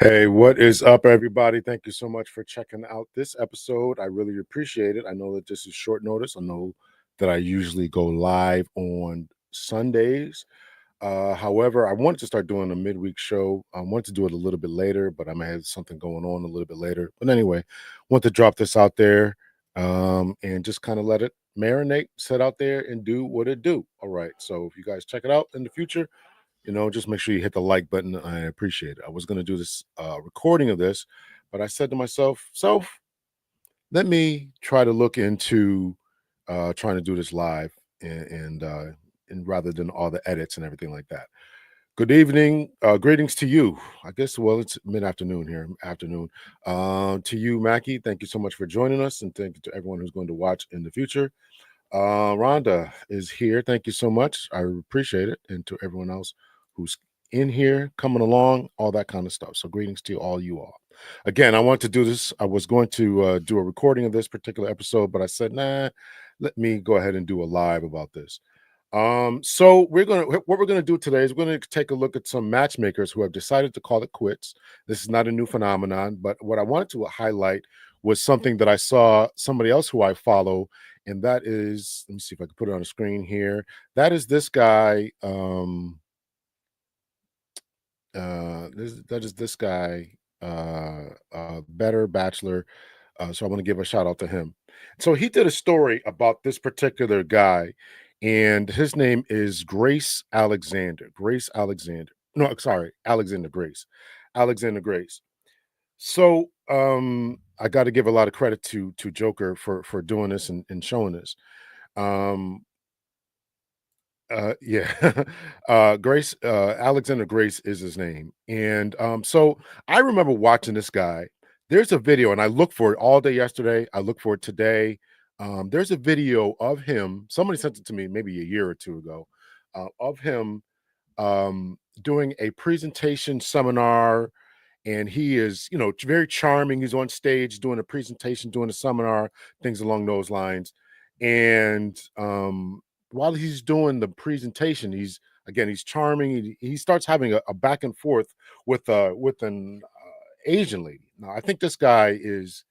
Hey, what is up, everybody? Thank you so much for checking out this episode. I really appreciate it. I know that this is short notice. I know that I usually go live on Sundays. However, I wanted to start doing a midweek show. I wanted to do it a little bit later, but I may have something going on a little bit later. But anyway, want to drop this out there and just kind of let it marinate, sit out there and do what it do. All right. So if you guys check it out in the future, just make sure you hit the like button. I appreciate it. I was going to do this recording of this, but I said to myself, let me try to look into trying to do this live and rather than all the edits and everything like that. Good evening. Greetings to you. I guess, well, it's mid-afternoon here, afternoon. To you, Mackie, thank you so much for joining us. And thank you to everyone who's going to watch in the future. Rhonda is here. Thank you so much. I appreciate it. And to everyone else who's in here, coming along, all that kind of stuff. So greetings to all you all. Again, I want to do this. I was going to do a recording of this particular episode, but I said, nah, let me go ahead and do a live about this. So what we're gonna do today is we're gonna take a look at some matchmakers who have decided to call it quits. This is not a new phenomenon, but what I wanted to highlight was something that I saw somebody else who I follow, and that is, let me see if I can put it on the screen here. That is this guy. That is this guy, Better Bachelor. So I want to give a shout out to him. So he did a story about this particular guy, and his name is Grace Alexander. Grace Alexander. No, sorry, Alexander Grace. Alexander Grace. So I got to give a lot of credit to Joker for doing this and showing this. Um, yeah. Grace, Alexander Grace is his name. And so I remember watching this guy. There's a video, and I looked for it all day yesterday. I looked for it today. There's a video of him. Somebody sent it to me maybe a year or two ago, of him doing a presentation seminar, and he is, very charming. He's on stage doing a presentation, doing a seminar, things along those lines. And while he's doing the presentation, he's charming. He starts having a back and forth with an Asian lady. Now, I think this guy is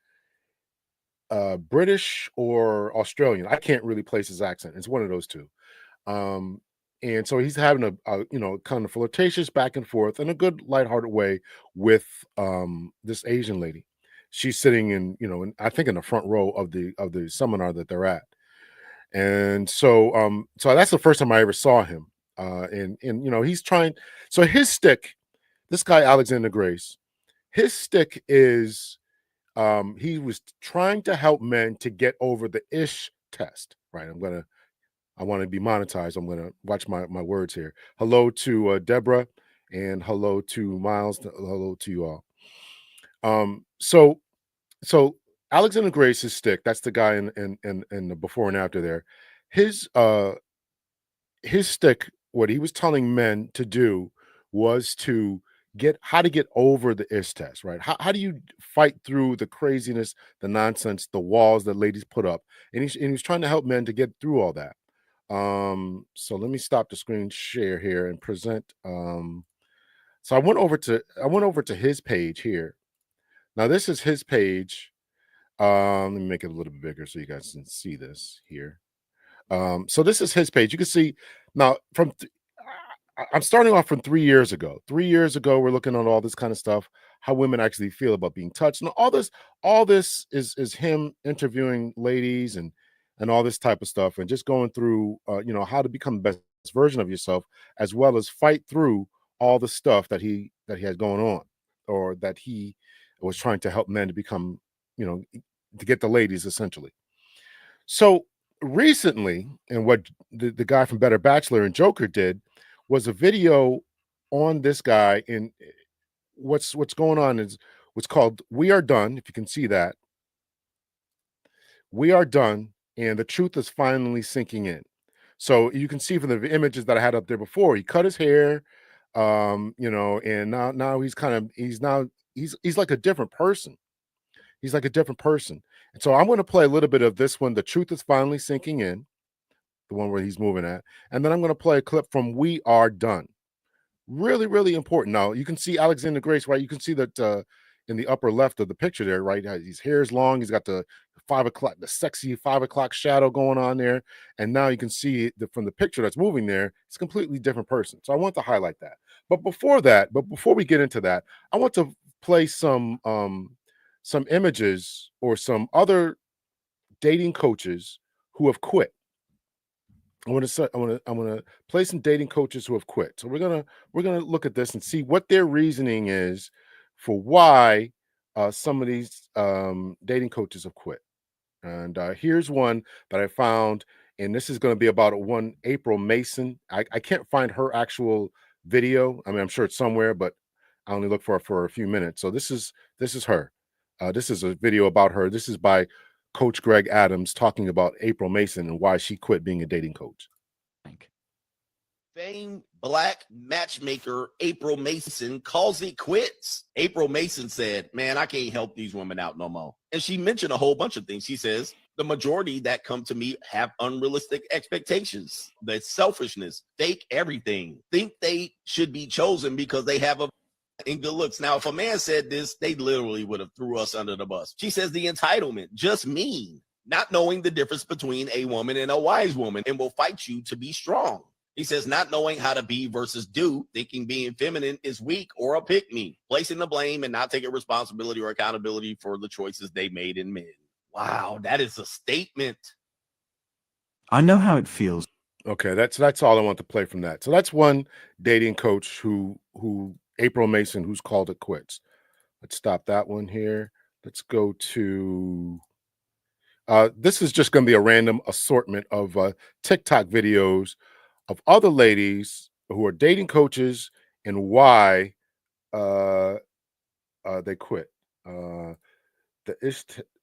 British or Australian. I can't really place his accent. It's one of those two. Um, and so he's having a kind of flirtatious back and forth in a good lighthearted way with this Asian lady. She's sitting I think in the front row of the seminar that they're at. And so that's the first time I ever saw him. And he's trying, so his stick, this guy Alexander Grace, his stick is he was trying to help men to get over the ish test, right? I want to be monetized. I'm going to watch my words here. Hello to Deborah, and hello to Miles. Hello to you all. So Alexander Grace's stick. That's the guy in the before and after there. His his stick. What he was telling men to do was to get over the ish test, right? How do you fight through the craziness, the nonsense, the walls that ladies put up? And he's trying to help men to get through all that. So let me stop the screen share here and present. So I went over to his page here. Now this is his page. Let me make it a little bit bigger so you guys can see this here. So this is his page. You can see now I'm starting off from 3 years ago. 3 years ago, we're looking at all this kind of stuff, how women actually feel about being touched, and all this is him interviewing ladies and all this type of stuff, and just going through how to become the best version of yourself, as well as fight through all the stuff that he had going on, or that he was trying to help men to become, you know, to get the ladies essentially. So recently, and what the guy from Better Bachelor and Joker did was a video on this guy. And what's going on is what's called "We Are Done." If you can see that, we are done, and the truth is finally sinking in. So you can see from the images that I had up there before, he cut his hair, and now he's like a different person. He's like a different person. And so I'm going to play a little bit of this one. The truth is finally sinking in, the one where he's moving at. And then I'm going to play a clip from We Are Done. Really, really important. Now you can see Alexander Grace, right? You can see that in the upper left of the picture there, right? His hair is long. He's got the 5 o'clock, the sexy 5 o'clock shadow going on there. And now you can see from the picture that's moving there, it's a completely different person. So I want to highlight that. But before we get into that, I want to play some images or some other dating coaches who have quit. I want to play some dating coaches who have quit. So we're gonna look at this and see what their reasoning is for why some of these dating coaches have quit. And here's one that I found, and this is going to be about one April Mason. I can't find her actual video. I mean, I'm sure it's somewhere, but I only look for it for a few minutes. So this is her. This is a video about her. This is by Coach Greg Adams talking about April Mason and why she quit being a dating coach. Famed black matchmaker April Mason calls it quits. April Mason said, man, I can't help these women out no more. And she mentioned a whole bunch of things. She says, the majority that come to me have unrealistic expectations, the selfishness, fake everything, think they should be chosen because they have in good looks. Now, if a man said this, they literally would have threw us under the bus. She says the entitlement, just mean, not knowing the difference between a woman and a wise woman, and will fight you to be strong. He says not knowing how to be versus do, thinking being feminine is weak or a pick-me, placing the blame and not taking responsibility or accountability for the choices they made in men. Wow, that is a statement. I know how it feels. Okay, that's all I want to play from that. So that's one dating coach who April Mason, who's called it quits. Let's stop that one here. Let's go to this is just going to be a random assortment of TikTok videos of other ladies who are dating coaches and why they quit. The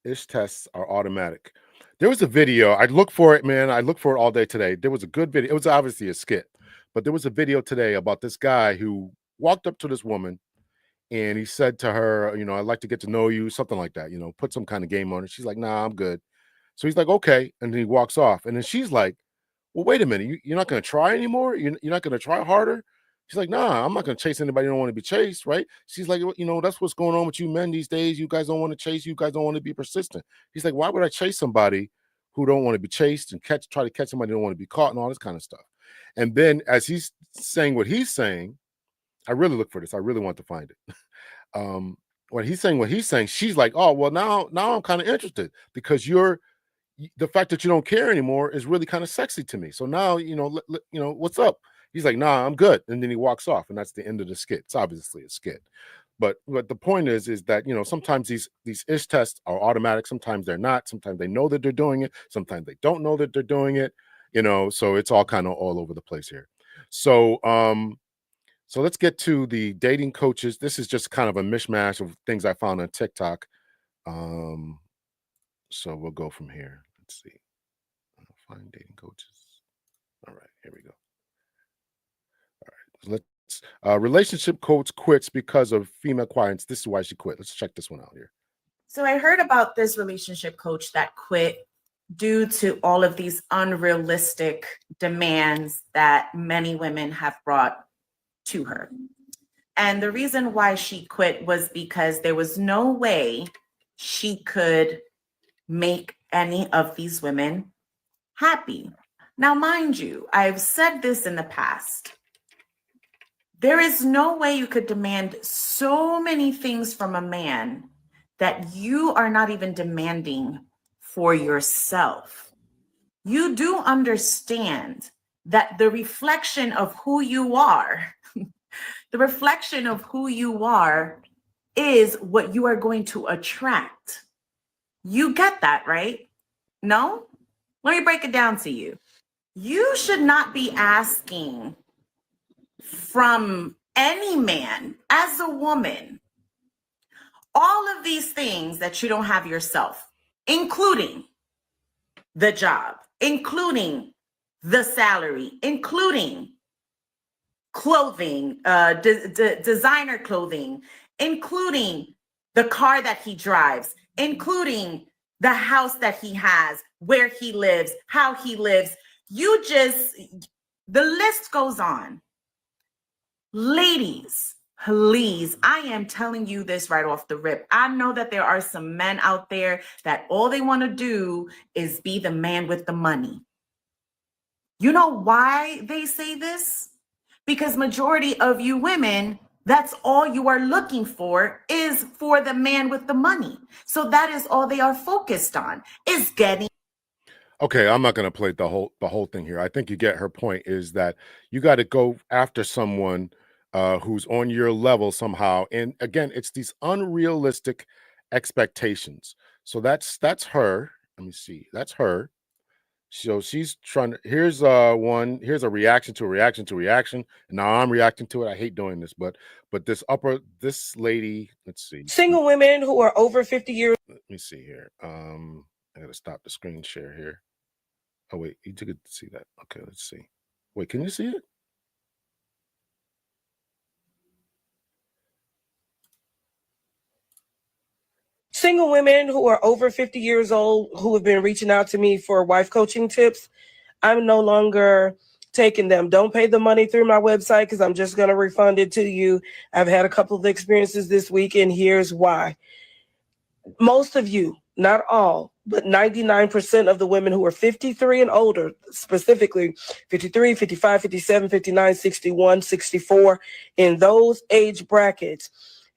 ish tests are automatic. There was a video. I looked for it, man. I looked for it all day today. There was a good video. It was obviously a skit, but there was a video today about this guy who walked up to this woman and he said to her, I'd like to get to know you, something like that, put some kind of game on it. She's like, nah, I'm good. So he's like, okay. And then he walks off. And then she's like, well, wait a minute. You're not going to try anymore? You're not going to try harder? She's like, nah, I'm not going to chase anybody who don't want to be chased, right? She's like, that's what's going on with you men these days. You guys don't want to chase. You guys don't want to be persistent. He's like, why would I chase somebody who don't want to be chased and try to catch somebody who don't want to be caught and all this kind of stuff? And then as he's saying what he's saying, I really look for this. I really want to find it. When he's saying what he's saying, she's like, oh, well, now I'm kind of interested because the fact that you don't care anymore is really kind of sexy to me. So now, what's up? He's like, nah, I'm good. And then he walks off, and that's the end of the skit. It's obviously a skit. But the point is that, sometimes these ish tests are automatic. Sometimes they're not. Sometimes they know that they're doing it. Sometimes they don't know that they're doing it, so it's all kind of all over the place here. So, so let's get to the dating coaches. This is just kind of a mishmash of things I found on TikTok. So we'll go from here. Let's see. Find dating coaches. All right, here we go. All right, let's relationship coach quits because of female clients. This is why she quit. Let's check this one out here. So I heard about this relationship coach that quit due to all of these unrealistic demands that many women have brought to her. And the reason why she quit was because there was no way she could make any of these women happy. Now, mind you, I've said this in the past. There is no way you could demand so many things from a man that you are not even demanding for yourself. You do understand that the reflection of who you are, the reflection of who you are is what you are going to attract. You get that, right? No? Let me break it down to you. You should not be asking from any man as a woman all of these things that you don't have yourself, including the job, including the salary, including clothing, designer clothing, including the car that he drives, including the house that he has, where he lives, how he lives. The list goes on. Ladies, please, I am telling you this right off the rip. I know that there are some men out there that all they want to do is be the man with the money. You know why they say this? Because majority of you women, that's all you are looking for is for the man with the money. So that is all they are focused on, is getting. Okay, I'm not going to play the whole thing here. I think you get her point is that you got to go after someone who's on your level somehow. And again, it's these unrealistic expectations. So that's her. Let me see. That's her. So she's trying to, here's here's a reaction to a reaction to reaction. And now I'm reacting to it. I hate doing this, but this lady, let's see. Single women who are over 50 years. Let me see here. I gotta stop the screen share here. Oh wait, you took it to see that. Okay, let's see. Wait, can you see it? Single women who are over 50 years old who have been reaching out to me for wife coaching tips. I'm no longer taking them. Don't pay the money through my website because I'm just going to refund it to you. I've had a couple of experiences this week, and here's why. Most of you, not all, but 99% of the women who are 53 and older, specifically 53, 55, 57, 59, 61, 64, in those age brackets,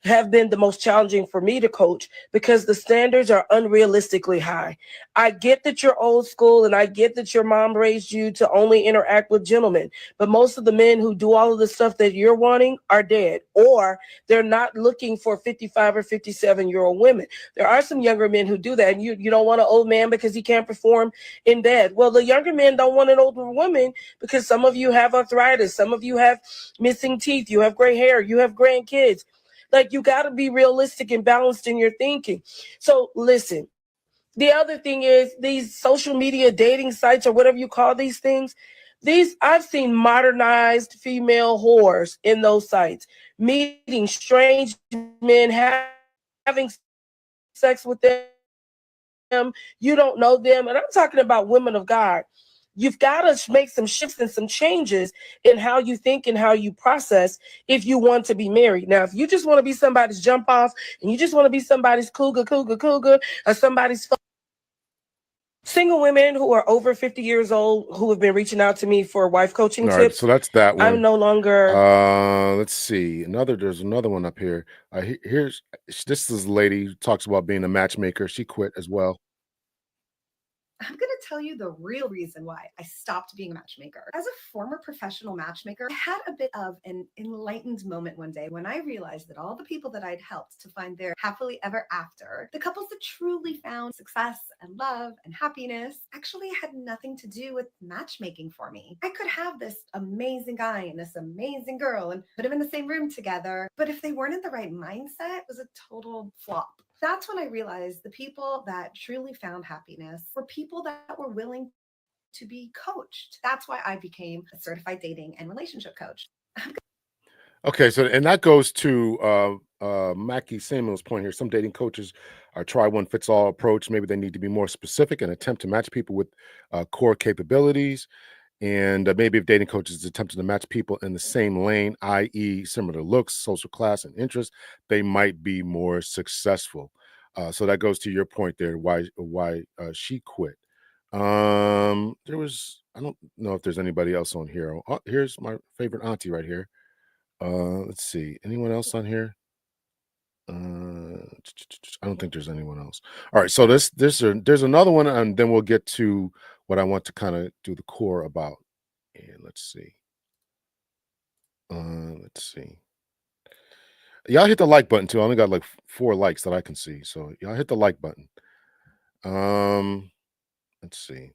have been the most challenging for me to coach because the standards are unrealistically high. I get that you're old school and I get that your mom raised you to only interact with gentlemen, but most of the men who do all of the stuff that you're wanting are dead, or they're not looking for 55 or 57-year-old women. There are some younger men who do that, and you don't want an old man because he can't perform in bed. Well, the younger men don't want an older woman because some of you have arthritis, some of you have missing teeth, you have gray hair, you have grandkids. Like, you got to be realistic and balanced in your thinking. So listen, the other thing is these social media dating sites or whatever you call these things, I've seen modernized female whores in those sites, meeting strange men, having sex with them. You don't know them. And I'm talking about women of God. You've got to make some shifts and some changes in how you think and how you process if you want to be married. Now, if you just want to be somebody's jump off and you just want to be somebody's cougar, or somebody's single women who are over 50 years old who have been reaching out to me for wife coaching All right, tips. so that's that one. I'm no longer. Let's see. There's another one up here. This is a lady who talks about being a matchmaker. She quit as well. I'm going to tell you the real reason why I stopped being a matchmaker. As a former professional matchmaker, I had a bit of an enlightened moment one day when I realized that all the people that I'd helped to find their happily ever after, the couples that truly found success and love and happiness, actually had nothing to do with matchmaking for me. I could have this amazing guy and this amazing girl and put them in the same room together, but if they weren't in the right mindset, it was a total flop. That's when I realized the people that truly found happiness were people that were willing to be coached. That's why I became a certified dating and relationship coach. Okay, so and that goes to Mackie Samuel's point here. Some dating coaches are try one fits all approach. Maybe they need to be more specific and attempt to match people with core capabilities. And maybe if dating coaches attempted to match people in the same lane, i.e., similar looks, social class, and interests, they might be more successful. So that goes to your point there, why she quit. I don't know if there's anybody else on here. Oh, here's my favorite auntie right here. Let's see, anyone else on here? I don't think there's anyone else. All right, so there's another one, and then we'll get to what I want to kind of do the core about. And let's see. Y'all hit the like button too. I only got like 4 likes that I can see, so y'all hit the like button. Let's see.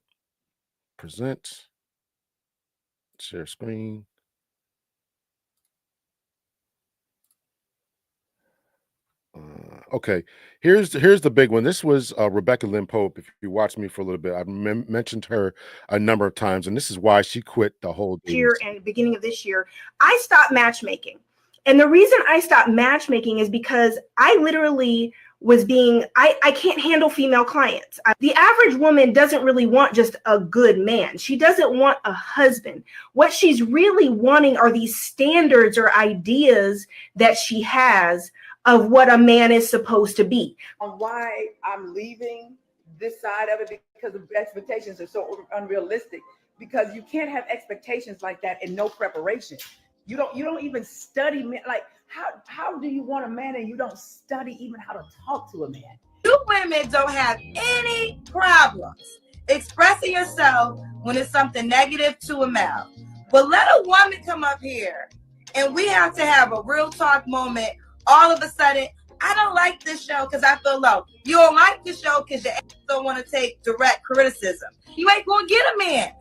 Present. Share screen. Okay, here's the big one. This was Rebecca Lynn Pope. If you watched me for a little bit, I've mentioned her a number of times, and this is why she quit the whole year and beginning of this year. I stopped matchmaking, and the reason I stopped matchmaking is because I literally was being, I can't handle female clients. The average woman doesn't really want just a good man. She doesn't want a husband. What she's really wanting are these standards or ideas that she has of what a man is supposed to be. On why I'm leaving this side of it, because the expectations are so unrealistic, because you can't have expectations like that and no preparation. You don't even study men. Like, how do you want a man and you don't study even how to talk to a man? You women don't have any problems expressing yourself when it's something negative to a male. But let a woman come up here and we have to have a real talk moment. All of a sudden, I don't like this show because I feel low. You don't like the show because you don't want to take direct criticism. You ain't going to get a man.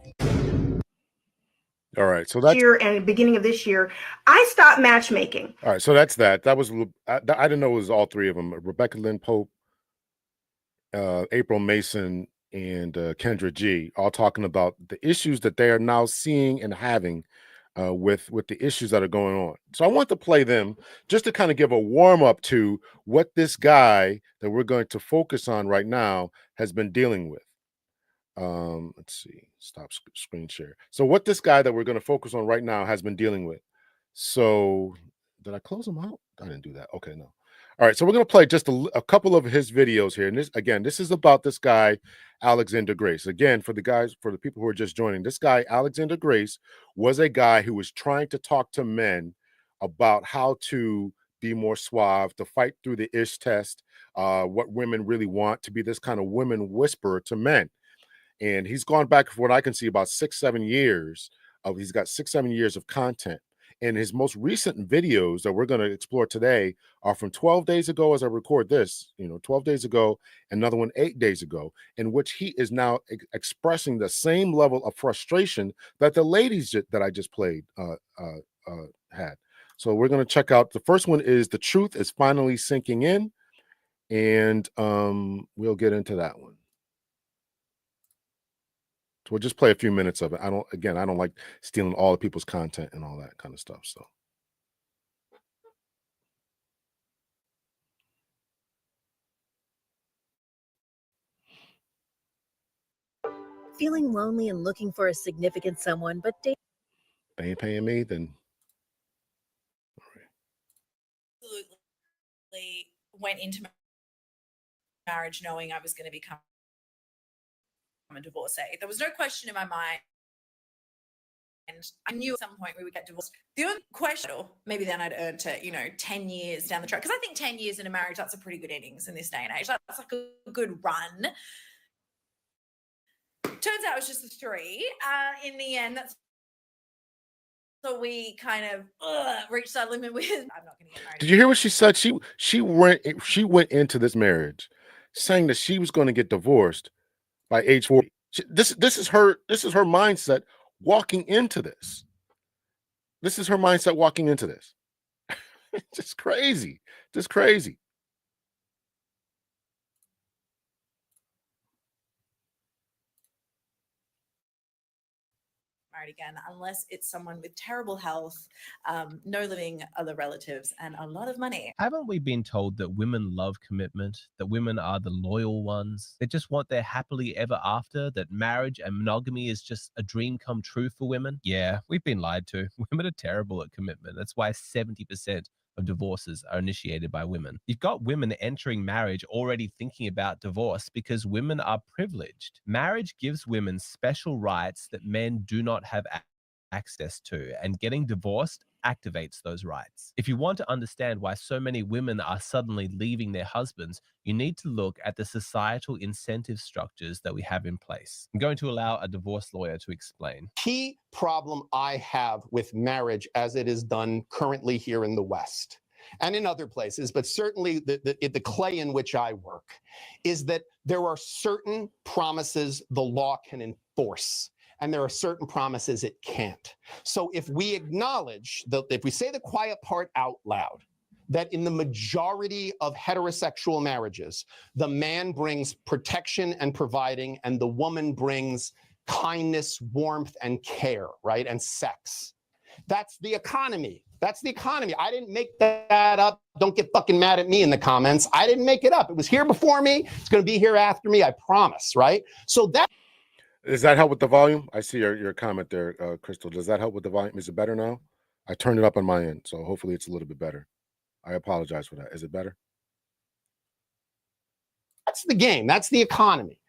All right, so that's year and beginning of this year, I stopped matchmaking. all right. So that's that. That was I didn't know it was all three of them: Rebecca Lynn Pope, April Mason, and Kendra G. All talking about the issues that they are now seeing and having with the issues that are going on. So I want to play them just to kind of give a warm up to what this guy that we're going to focus on right now has been dealing with. Let's see, stop screen share. So what this guy that we're going to focus on right now has been dealing with. So did I close him out? I didn't do that. Okay, no. All right, so we're going to play just a couple of his videos here. And this is about this guy, Alexander Grace. Again, for the people who are just joining, this guy, Alexander Grace, was a guy who was trying to talk to men about how to be more suave, to fight through the ish test, what women really want, to be this kind of women whisperer to men. And he's gone back, from what I can see, about 6-7 years of, he's got 6-7 years of content. And his most recent videos that we're going to explore today are from 12 days ago as I record this, 12 days ago, another one 8 days ago, in which he is now expressing the same level of frustration that the ladies that I just played had. So we're going to check out, the first one is The Truth is Finally Sinking In, and we'll get into that one. So we'll just play a few minutes of it. I don't like stealing all the people's content and all that kind of stuff. So. Feeling lonely and looking for a significant someone, but They ain't paying me, then. Absolutely went into marriage knowing I was going to become a divorcee. There was no question in my mind. And I knew at some point we would get divorced. The only question, maybe then I'd earned it, 10 years down the track. Because I think 10 years in a marriage, that's a pretty good innings in this day and age. That's like a good run. Turns out it was just the 3. In the end, so we kind of reached our limit with. I'm not going to get married. Did you hear what she said? She went into this marriage saying that she was going to get divorced by age 40. This is her mindset walking into this. This is her mindset walking into this. Just crazy. Just crazy. Married again, unless it's someone with terrible health, no living other relatives, and a lot of money. Haven't we been told that women love commitment, that women are the loyal ones? They just want their happily ever after, that marriage and monogamy is just a dream come true for women? Yeah, we've been lied to. Women are terrible at commitment. That's why 70% of divorces are initiated by women. You've got women entering marriage already thinking about divorce because women are privileged. Marriage gives women special rights that men do not have access to, and getting divorced activates those rights. If you want to understand why so many women are suddenly leaving their husbands, you need to look at the societal incentive structures that we have in place. I'm going to allow a divorce lawyer to explain. Key problem I have with marriage as it is done currently here in the West and in other places, but certainly the clay in which I work, is that there are certain promises the law can enforce, and there are certain promises it can't. So if we acknowledge that, if we say the quiet part out loud, that in the majority of heterosexual marriages, the man brings protection and providing, and the woman brings kindness, warmth, and care, right? And sex. That's the economy. That's the economy. I didn't make that up. Don't get fucking mad at me in the comments. I didn't make it up. It was here before me. It's going to be here after me. I promise, right? So that. Does that help with the volume? I see your comment there, Crystal. Does that help with the volume? Is it better now? I turned it up on my end, so hopefully it's a little bit better. I apologize for that. Is it better? That's the game. That's the economy.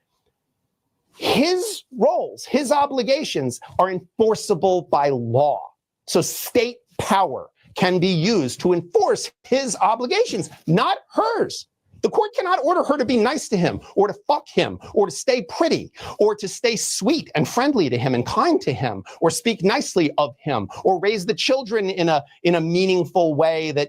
His roles, his obligations are enforceable by law. So state power can be used to enforce his obligations, not hers. The court cannot order her to be nice to him or to fuck him or to stay pretty or to stay sweet and friendly to him and kind to him or speak nicely of him or raise the children in a meaningful way that,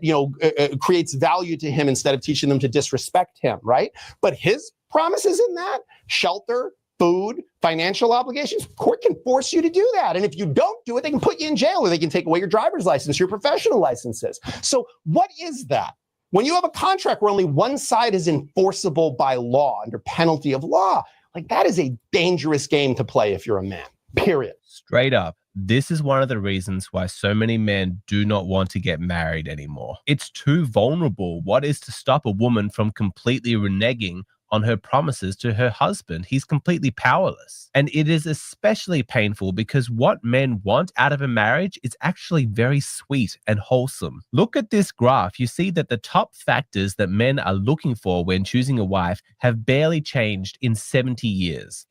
creates value to him instead of teaching them to disrespect him, right? But his promises in that, shelter, food, financial obligations, court can force you to do that. And if you don't do it, they can put you in jail or they can take away your driver's license, your professional licenses. So what is that? When you have a contract where only one side is enforceable by law under penalty of law, like that is a dangerous game to play if you're a man, period. Straight up, this is one of the reasons why so many men do not want to get married anymore. It's too vulnerable. What is to stop a woman from completely reneging on her promises to her husband? He's completely powerless. And it is especially painful because what men want out of a marriage is actually very sweet and wholesome. Look at this graph. You see that the top factors that men are looking for when choosing a wife have barely changed in 70 years.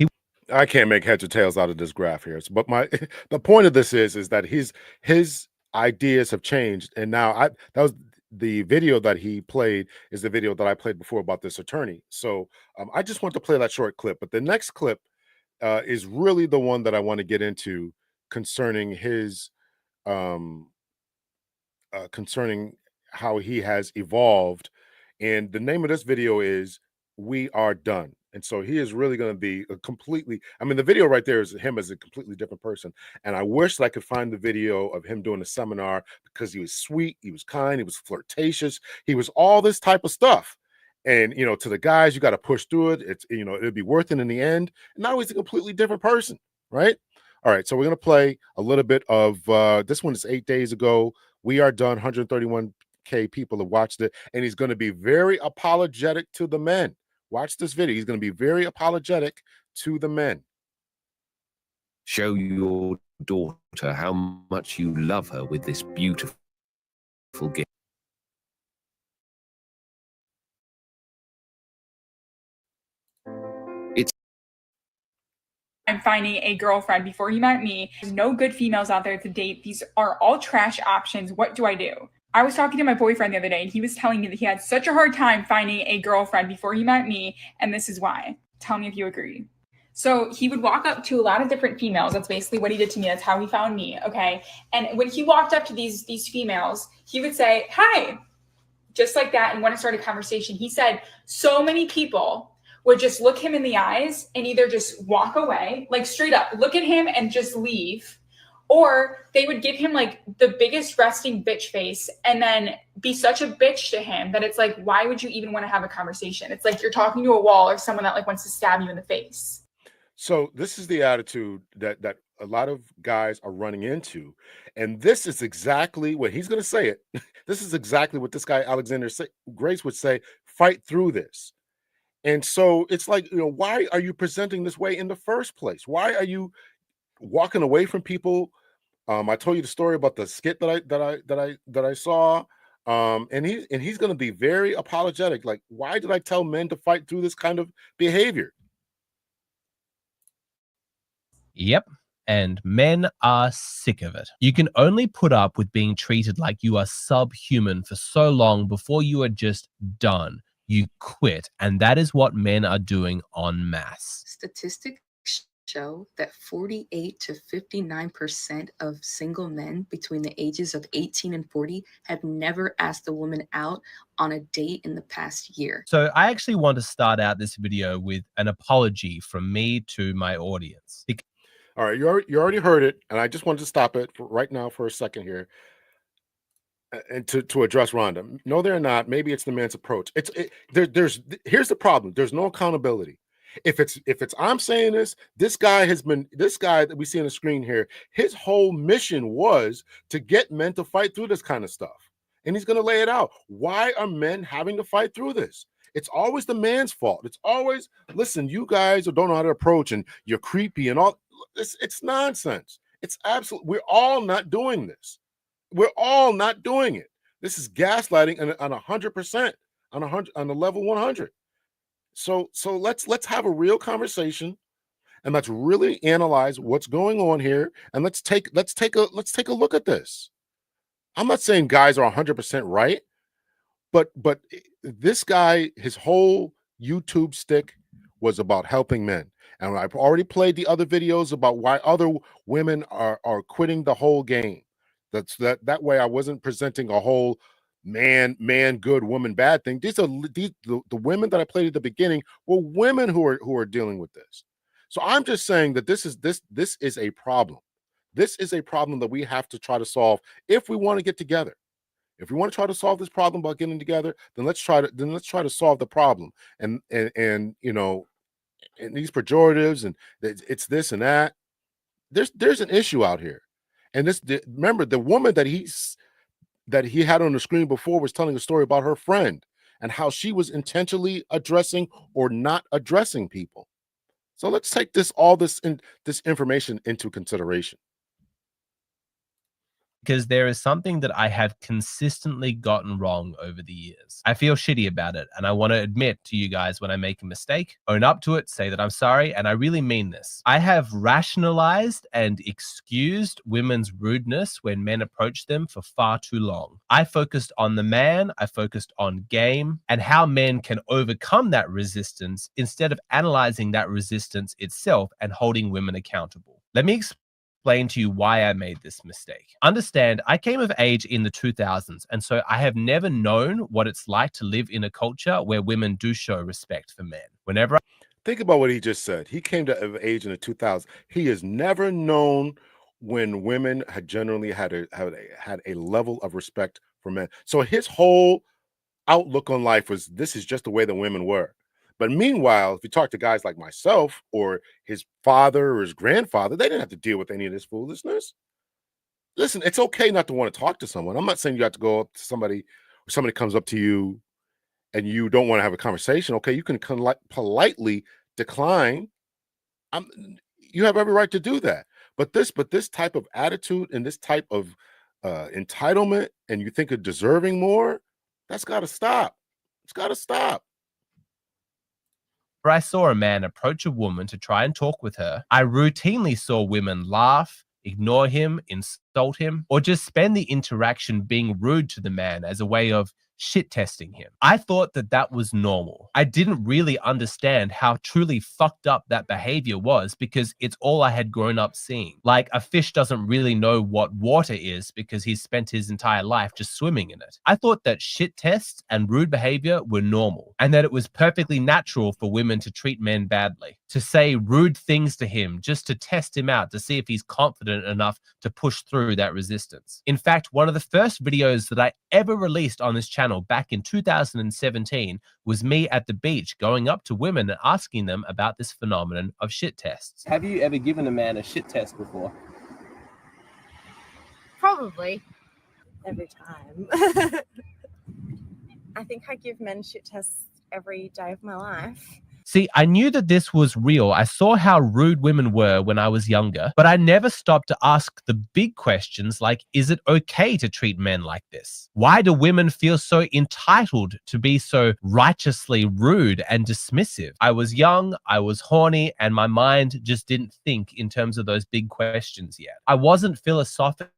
I can't make heads or tails out of this graph here. But the point of this is that his ideas have changed. And now that was the video that he played is the video that I played before about this attorney. So I just want to play that short clip. But the next clip is really the one that I want to get into concerning his concerning how he has evolved. And the name of this video is "We Are Done." And so he is really going to be the video right there is him as a completely different person. And I wish that I could find the video of him doing a seminar because he was sweet, he was kind, he was flirtatious, he was all this type of stuff. And, to the guys, you got to push through it. It's, it'll be worth it in the end. And now he's a completely different person, right? All right. So we're going to play a little bit of, this one is 8 days ago. We Are Done. 131K people have watched it. And he's going to be very apologetic to the men. Watch this video. He's going to be very apologetic to the men. Show your daughter how much you love her with this beautiful gift. I'm finding a girlfriend before he met me. There's no good females out there to date. These are all trash options. What do I do? I was talking to my boyfriend the other day and he was telling me that he had such a hard time finding a girlfriend before he met me. And this is why. Tell me if you agree. So he would walk up to a lot of different females. That's basically what he did to me. That's how he found me. Okay. And when he walked up to these females, he would say, "Hi," just like that. And when it started a conversation, he said so many people would just look him in the eyes and either just walk away, like straight up, look at him and just leave. Or they would give him like the biggest resting bitch face and then be such a bitch to him that it's like, why would you even want to have a conversation? It's like you're talking to a wall or someone that like wants to stab you in the face. So this is the attitude that a lot of guys are running into. And this is exactly what he's going to say it. This is exactly what this guy, Alexander Grace, would say, fight through this. And so it's like, why are you presenting this way in the first place? Why are you walking away from people? I told you the story about the skit that I saw. And he's going to be very apologetic. Like, why did I tell men to fight through this kind of behavior? Yep. And men are sick of it. You can only put up with being treated like you are subhuman for so long before you are just done. You quit. And that is what men are doing en masse. Statistics show that 48 to 59% of single men between the ages of 18 and 40 have never asked a woman out on a date in the past year. So I actually want to start out this video with an apology from me to my audience. All right, you already heard it, and I just wanted to stop it right now for a second here, and to address Rhonda. No, they're not. Maybe it's the man's approach. Here's the problem. There's no accountability. If it's I'm saying this guy that we see on the screen here, his whole mission was to get men to fight through this kind of stuff. And he's going to lay it out. Why are men having to fight through this? It's always the man's fault. It's always, listen, you guys don't know how to approach and you're creepy and all. It's nonsense. It's absolute. We're all not doing this. We're all not doing it. This is gaslighting on 100%, on the level 100. So let's have a real conversation, and let's really analyze what's going on here, and let's take a look at this. I'm not saying guys are 100% right, but this guy, his whole YouTube stick was about helping men. And I've already played the other videos about why other women are quitting the whole game. That way I wasn't presenting a whole man good, woman bad thing. The women that I played at the beginning were women who are dealing with this. So I'm just saying that this is a problem. This is a problem that we have to try to solve if we want to get together. If we want to try to solve this problem by getting together, then let's try to solve the problem. And you know, and these pejoratives and it's this and that. There's an issue out here. And remember, the woman that he had on the screen before was telling a story about her friend and how she was intentionally addressing or not addressing people. So let's take this information into consideration. Because there is something that I have consistently gotten wrong over the years. I feel shitty about it, and I want to admit to you guys when I make a mistake, own up to it, say that I'm sorry, and I really mean this. I have rationalized and excused women's rudeness when men approach them for far too long. I focused on the man, I focused on game, and how men can overcome that resistance instead of analyzing that resistance itself and holding women accountable. Let me explain to you why I made this mistake. Understand, I came of age in the 2000s, and so I have never known what it's like to live in a culture where women do show respect for men. Whenever Think about what he just said. He came to age in the 2000s. He has never known when women had generally had a level of respect for men. So his whole outlook on life was, this is just the way the women were. But meanwhile, if you talk to guys like myself or his father or his grandfather, they didn't have to deal with any of this foolishness. Listen, it's okay not to want to talk to someone. I'm not saying you have to go up to somebody, or somebody comes up to you and you don't want to have a conversation. Okay, you can politely decline. You have every right to do that. But this type of attitude and this type of entitlement, and you think of deserving more, that's got to stop. It's got to stop. I saw a man approach a woman to try and talk with her, I routinely saw women laugh, ignore him, insult him, or just spend the interaction being rude to the man as a way of shit testing him. I thought that was normal. I didn't really understand how truly fucked up that behavior was because it's all I had grown up seeing. Like a fish doesn't really know what water is because he's spent his entire life just swimming in it. I thought that shit tests and rude behavior were normal and that it was perfectly natural for women to treat men badly, to say rude things to him just to test him out to see if he's confident enough to push through that resistance. In fact, one of the first videos that I ever released on this channel back in 2017 was me at the beach going up to women and asking them about this phenomenon of shit tests. Have you ever given a man a shit test before? Probably. Every time. I think I give men shit tests every day of my life. See, I knew that this was real. I saw how rude women were when I was younger, but I never stopped to ask the big questions like, is it okay to treat men like this? Why do women feel so entitled to be so righteously rude and dismissive? I was young, I was horny, and my mind just didn't think in terms of those big questions yet. I wasn't philosophical.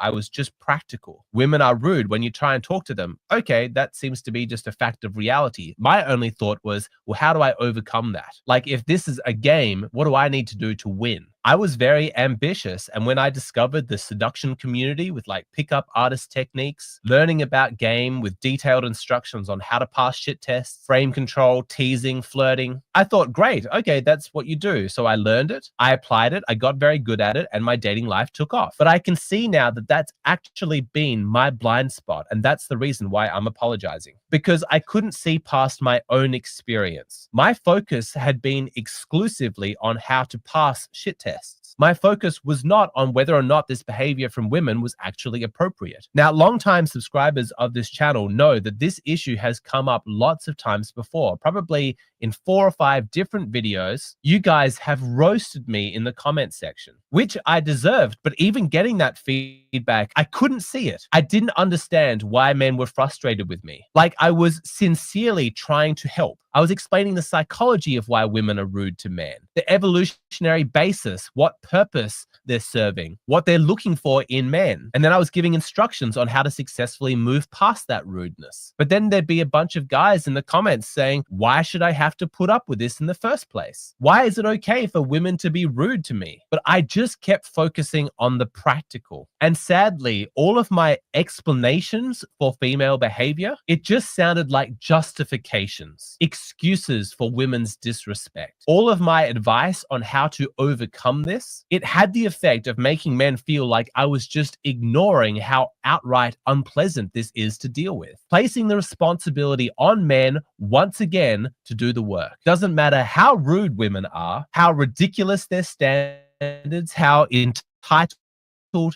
I was just practical. Women are rude when you try and talk to them. Okay, that seems to be just a fact of reality. My only thought was, well, how do I overcome that? Like, if this is a game, what do I need to do to win? I was very ambitious. And when I discovered the seduction community with like pickup artist techniques, learning about game with detailed instructions on how to pass shit tests, frame control, teasing, flirting, I thought, great, okay, that's what you do. So I learned it, I applied it, I got very good at it, and my dating life took off. But I can see now that that's actually been my blind spot. And that's the reason why I'm apologizing, because I couldn't see past my own experience. My focus had been exclusively on how to pass shit tests. My focus was not on whether or not this behavior from women was actually appropriate. Now, longtime subscribers of this channel know that this issue has come up lots of times before, probably in 4 or 5 different videos. You guys have roasted me in the comment section, which I deserved, but even getting that feedback, I couldn't see it. I didn't understand why men were frustrated with me. Like, I was sincerely trying to help. I was explaining the psychology of why women are rude to men, the evolutionary basis, what purpose they're serving, what they're looking for in men. And then I was giving instructions on how to successfully move past that rudeness. But then there'd be a bunch of guys in the comments saying, why should I have to put up with this in the first place? Why is it okay for women to be rude to me? But I just kept focusing on the practical. And sadly, all of my explanations for female behavior, it just sounded like justifications, excuses for women's disrespect. All of my advice on how to overcome this, it had the effect of making men feel like I was just ignoring how outright unpleasant this is to deal with, placing the responsibility on men once again to do the work. Doesn't matter how rude women are, how ridiculous their standards, how entitled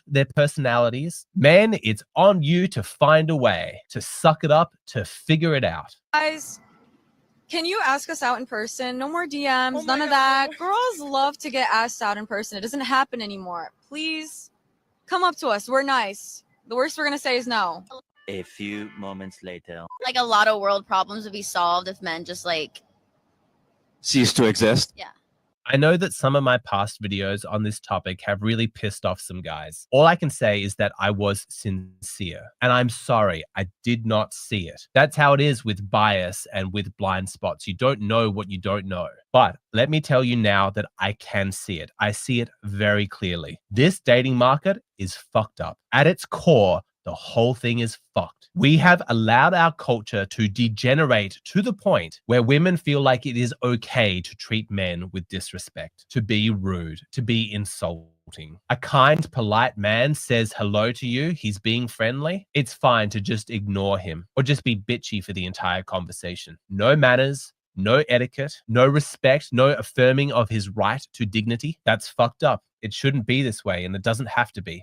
their personalities. Man, it's on you to find a way, to suck it up, to figure it out. Guys, can you ask us out in person? No more DMs, none of that. Girls love to get asked out in person. It doesn't happen anymore. Please come up to us. We're nice. The worst we're going to say is no. A few moments later. Like, a lot of world problems would be solved if men just like Cease to exist? Yeah. I know that some of my past videos on this topic have really pissed off some guys. All I can say is that I was sincere, and I'm sorry, I did not see it. That's how it is with bias and with blind spots. You don't know what you don't know. But let me tell you now that I can see it. I see it very clearly. This dating market is fucked up. At its core, the whole thing is fucked. We have allowed our culture to degenerate to the point where women feel like it is okay to treat men with disrespect, to be rude, to be insulting. A kind, polite man says hello to you, he's being friendly. It's fine to just ignore him or just be bitchy for the entire conversation. No manners, no etiquette, no respect, no affirming of his right to dignity. That's fucked up. It shouldn't be this way, and it doesn't have to be.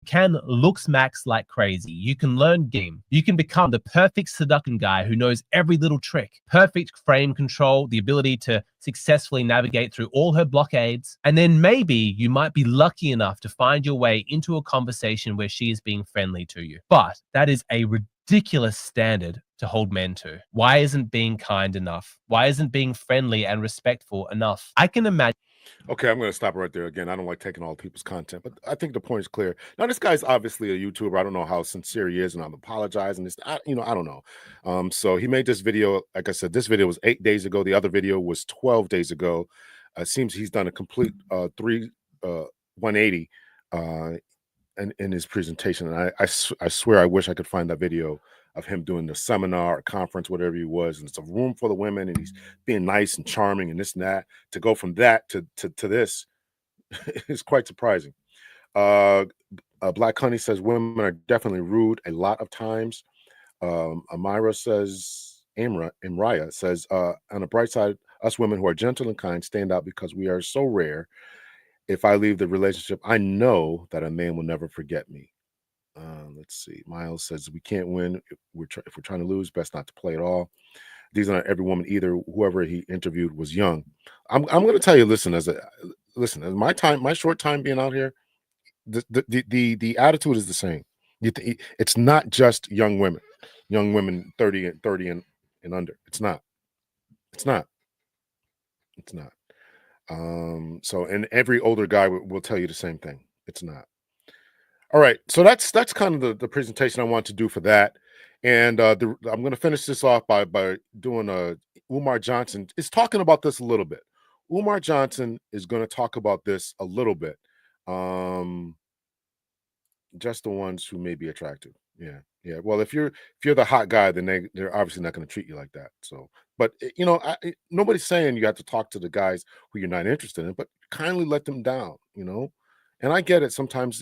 Can looks max like crazy. You can learn game. You can become the perfect seduction guy who knows every little trick. Perfect frame control, the ability to successfully navigate through all her blockades. And then maybe you might be lucky enough to find your way into a conversation where she is being friendly to you. But that is a ridiculous standard to hold men to. Why isn't being kind enough? Why isn't being friendly and respectful enough? I can imagine. Okay, I'm going to stop right there. Again, I don't like taking all people's content, but I think the point is clear. Now, this guy's obviously a YouTuber. I don't know how sincere he is, and I'm apologizing. I don't know. So he made this video. Like I said, this video was 8 days ago. The other video was 12 days ago. It seems he's done a complete 180 in his presentation. And I swear I wish I could find that video of him doing the seminar or conference, whatever he was, and it's a room full of women, and he's being nice and charming and this and that. To go from that to this is quite surprising. Black Honey says women are definitely rude a lot of times. Amraya says, on the bright side, us women who are gentle and kind stand out because we are so rare. If I leave the relationship, I know that a man will never forget me. Let's see. Miles says we can't win if we're trying to lose. Best not to play at all. These are not every woman either. Whoever he interviewed was young. I'm going to tell you. Listen, as my short time being out here, the attitude is the same. It's not just young women 30 and under. It's not. So, and every older guy will tell you the same thing. It's not. All right, so that's kind of the presentation I want to do for that, and I'm going to finish this off by doing Umar Johnson is talking about this a little bit. Umar Johnson is going to talk about this a little bit. Just the ones who may be attractive. Yeah, yeah. Well, if you're the hot guy, then they're obviously not going to treat you like that. So, but nobody's saying you have to talk to the guys who you're not interested in, but kindly let them down. And I get it. Sometimes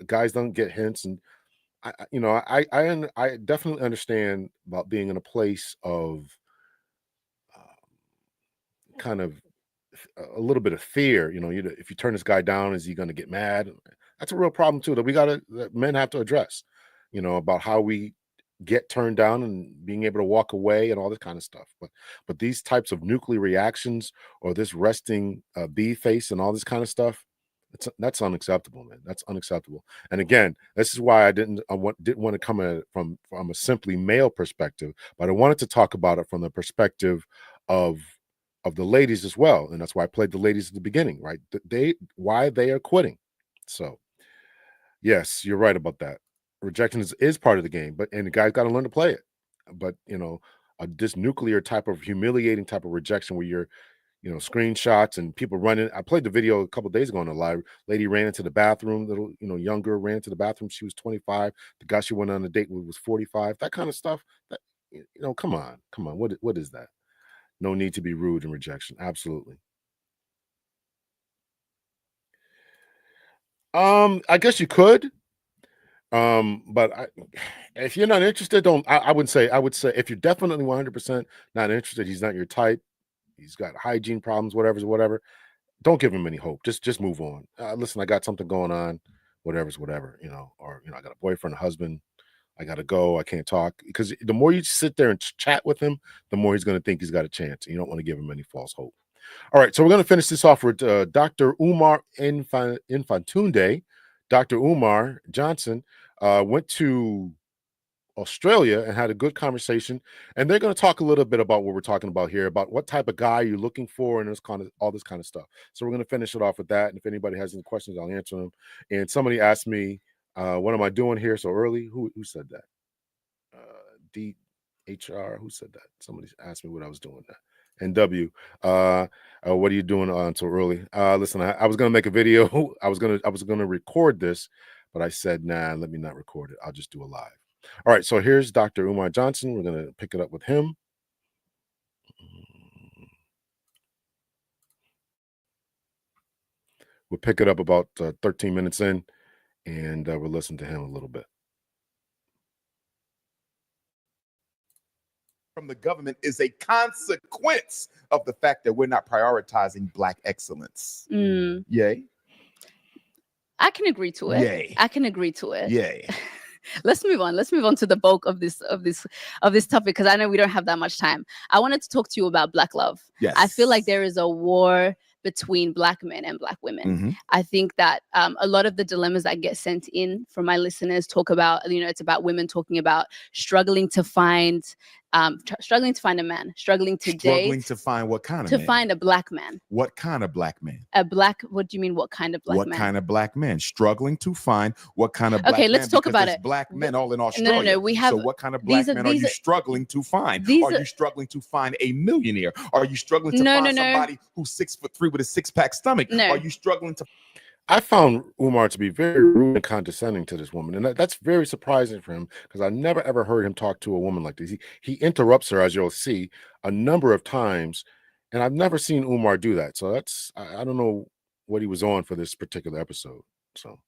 guys don't get hints, and I definitely understand about being in a place of kind of a little bit of fear. If you turn this guy down, is he going to get mad? That's a real problem too that men have to address. About how we get turned down and being able to walk away and all this kind of stuff. But these types of nuclear reactions or this resting bee face and all this kind of stuff, that's unacceptable, man. That's unacceptable. And again, this is why I didn't want to come at it from a simply male perspective, but I wanted to talk about it from the perspective of the ladies as well. And that's why I played the ladies at the beginning, right? Why they are quitting. So yes, you're right about that. Rejection is part of the game, and the guy's got to learn to play it. But this nuclear type of humiliating type of rejection where you're screenshots and people running. I played the video a couple of days ago on the live. Lady ran into the bathroom, little younger, ran into the bathroom. She was 25. The guy she went on a date with was 45. That kind of stuff. That, come on. What is that? No need to be rude in rejection. Absolutely. I guess you could. But if you're not interested, I would say if you're definitely 100% not interested, he's not your type, he's got hygiene problems, whatever, don't give him any hope. Just move on. Listen, I got something going on, whatever's whatever, or I got a boyfriend, a husband, I gotta go, I can't talk. Because the more you sit there and chat with him, the more he's going to think he's got a chance. And you don't want to give him any false hope. All right, so we're going to finish this off with Dr. Umar Infantunde. Dr. Umar Johnson went to Australia and had a good conversation, and they're going to talk a little bit about what we're talking about here, about what type of guy you're looking for, and all this kind of stuff. So we're going to finish it off with that, and if anybody has any questions, I'll answer them. And somebody asked me, what am I doing here so early? Who said that? DHR, who said that? Somebody asked me what I was doing that. NW, what are you doing so early? Listen, I was gonna make a video. I was gonna record this, but I said, nah, let me not record it. I'll just do a live. All right, so here's Dr. Umar Johnson. We're gonna pick it up with him. We'll pick it up about 13 minutes in, and we'll listen to him a little bit. From the government is a consequence of the fact that we're not prioritizing Black excellence. Yay. I can agree to it. Yay. I can agree to it. Yay. Let's move on. Let's move on to the bulk of this topic, because I know we don't have that much time. I wanted to talk to you about Black love. Yes. I feel like there is a war between Black men and Black women. I think that a lot of the dilemmas that get sent in from my listeners talk about, it's about women talking about struggling to find a man, struggling to find what kind of man? Find a Black man. What kind of Black man? What do you mean, what kind of Black man? What kind of Black man? Struggling to find what kind of Black man? Okay, let's talk about it. Black men all in Australia. No, we have. So what kind of Black men are you struggling to find? Are you struggling to find a millionaire? Are you struggling to find somebody who's 6'3" with a six-pack stomach? No. Are you struggling to? I found Umar to be very rude and condescending to this woman, and that's very surprising for him, because I never ever heard him talk to a woman like this. He interrupts her, as you'll see, a number of times, and I've never seen Umar do that. So I don't know what he was on for this particular episode. So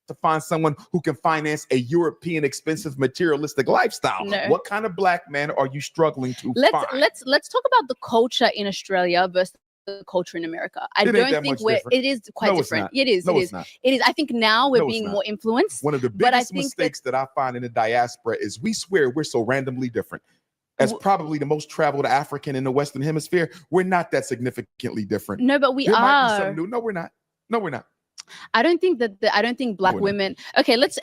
to find someone who can finance a European expensive materialistic lifestyle. No. What kind of Black man are you struggling to Let's talk about the culture in Australia versus the culture in America. I don't think it is quite different. It is. I think now we're being more influenced. One of the biggest mistakes that I find in the diaspora is we swear we're so randomly different. As probably the most traveled African in the Western Hemisphere, we're not that significantly different. No, but we there are. Might be something new. No, we're not. I don't think black no. women. Okay, let's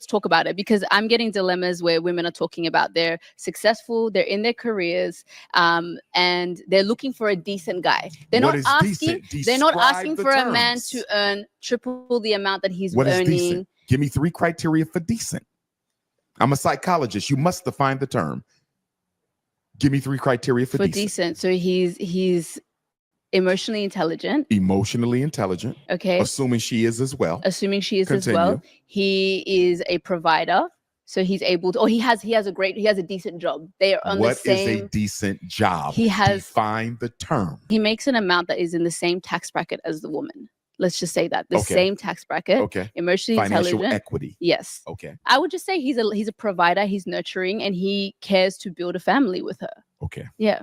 talk about it, because I'm getting dilemmas where women are talking about they're successful, they're in their careers, and they're looking for a decent guy. They're What not is asking. decent? They're not Describe asking the for a man terms. to earn triple the amount that he's What is earning. decent? Give me 3 criteria for decent. I'm a psychologist. You must define the term. Give me 3 criteria for decent. So he's emotionally intelligent. Emotionally intelligent. Okay. Assuming she is as well. Continue. He is a provider, so he's able to, or he has a decent job. They are on the same. What is a decent job? Define the term. He makes an amount that is in the same tax bracket as the woman. Let's just say that Okay. same tax bracket. Okay. Emotionally Financial intelligent. equity. Yes. Okay. I would just say he's a provider. He's nurturing, and he cares to build a family with her. Okay. Yeah.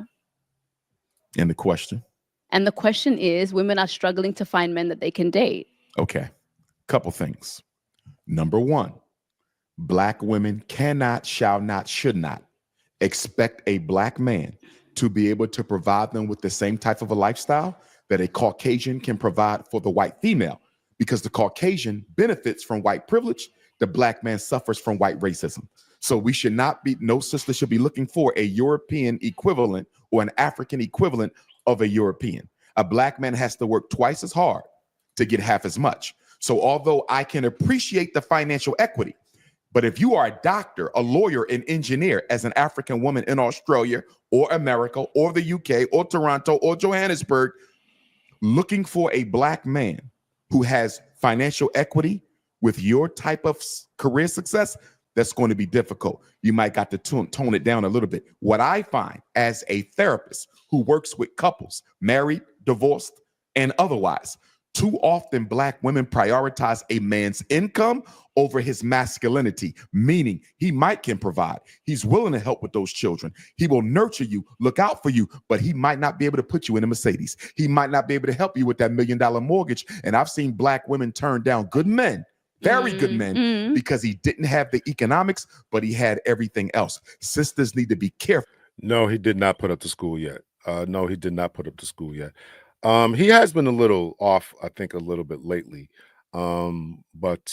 And the question? And the question is, women are struggling to find men that they can date. Okay. Couple things. Number 1, black women cannot, shall not, should not expect a black man to be able to provide them with the same type of a lifestyle that a Caucasian can provide for the white female, because the Caucasian benefits from white privilege. The black man suffers from white racism. So no sister should be looking for a European equivalent or an African equivalent of a European. A black man has to work twice as hard to get half as much. So although I can appreciate the financial equity, but if you are a doctor, a lawyer, an engineer as an African woman in Australia or America or the UK or Toronto or Johannesburg, looking for a black man who has financial equity with your type of career success, that's going to be difficult. You might got to tone it down a little bit. What I find as a therapist who works with couples, married, divorced, and otherwise, too often black women prioritize a man's income over his masculinity, meaning he can provide. He's willing to help with those children. He will nurture you, look out for you, but he might not be able to put you in a Mercedes. He might not be able to help you with that $1 million mortgage. And I've seen black women turn down good men, very good men, because he didn't have the economics, but he had everything else. Sisters need to be careful. No, he did not put up the school yet. No, he did not put up the school yet. He has been a little off, I think, a little bit lately. But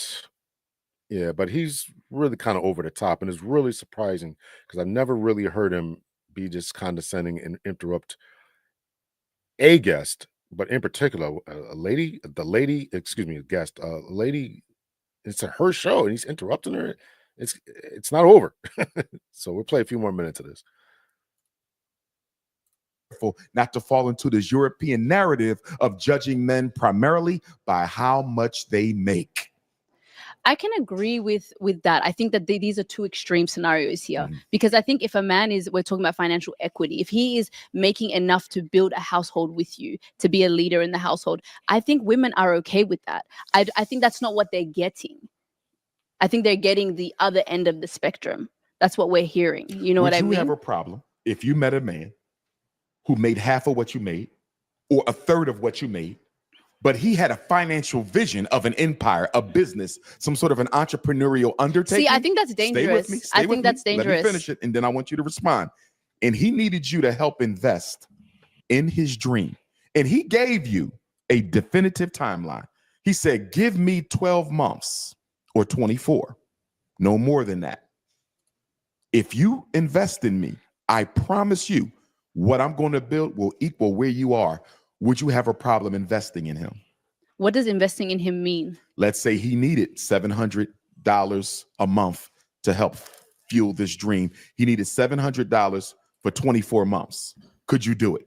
he's really kind of over the top, and it's really surprising because I never really heard him be just condescending and interrupt a guest, but in particular, a lady, a guest, a lady. It's her show, and he's interrupting her. It's not over. So we'll play a few more minutes of this. Not to fall into this European narrative of judging men primarily by how much they make. I can agree with that. I think that these are two extreme scenarios here, because I think if a man we're talking about financial equity, if he is making enough to build a household with you, to be a leader in the household, I think women are okay with that. I think that's not what they're getting. I think they're getting the other end of the spectrum. That's what we're hearing. You know what I mean? Would you have a problem if you met a man who made half of what you made or a third of what you made, but he had a financial vision of an empire, a business, some sort of an entrepreneurial undertaking? See, I think that's dangerous. Stay with me. I think that's dangerous. Let me finish it, and then I want you to respond. And he needed you to help invest in his dream. And he gave you a definitive timeline. He said, give me 12 months or 24, no more than that. If you invest in me, I promise you, what I'm going to build will equal where you are. Would you have a problem investing in him? What does investing in him mean? Let's say he needed $700 a month to help fuel this dream. He needed $700 for 24 months. Could you do it?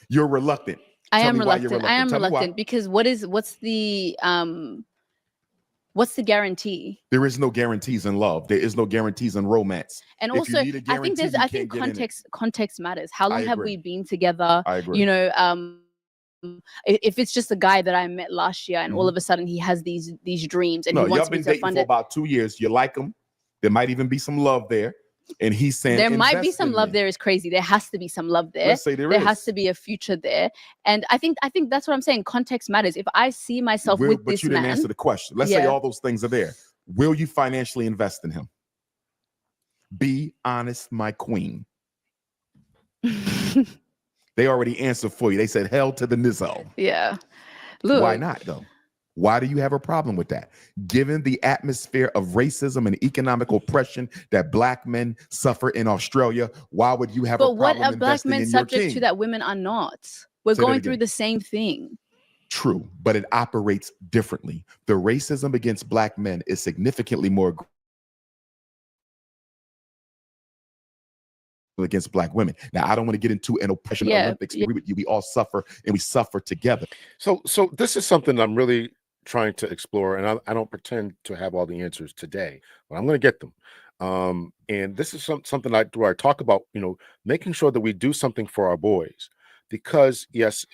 You're reluctant. I am reluctant because what's the guarantee? There is no guarantees in love. There is no guarantees in romance. And also, I think context matters. How long have we been together? I agree. You know, if it's just a guy that I met last year and all of a sudden he has these dreams and he wants me to fund it. Y'all been dating for about 2 years. You like him. There might even be some love there. And he's saying there might be some love there is crazy. There has to be some love there. Let's say there is. Has to be a future there. And I think that's what I'm saying. Context matters. If I see myself with this man. But you didn't answer the question. Let's say all those things are there. Will you financially invest in him? Be honest, my queen. They already answered for you. They said hell to the nizzo. Yeah. Look. Why not though? Why do you have a problem with that? Given the atmosphere of racism and economic oppression that black men suffer in Australia, why would you have a But what problem are black investing men in your subject king? to that women are not? We're Say that going through again. the same thing. True, but it operates differently. The racism against black men is significantly more against black women. Now, I don't want to get into an oppression Olympics. I agree with you. We all suffer and we suffer together. So this is something I'm really trying to explore, and I don't pretend to have all the answers today, but I'm going to get them. And this is something where I talk about, making sure that we do something for our boys, because yes,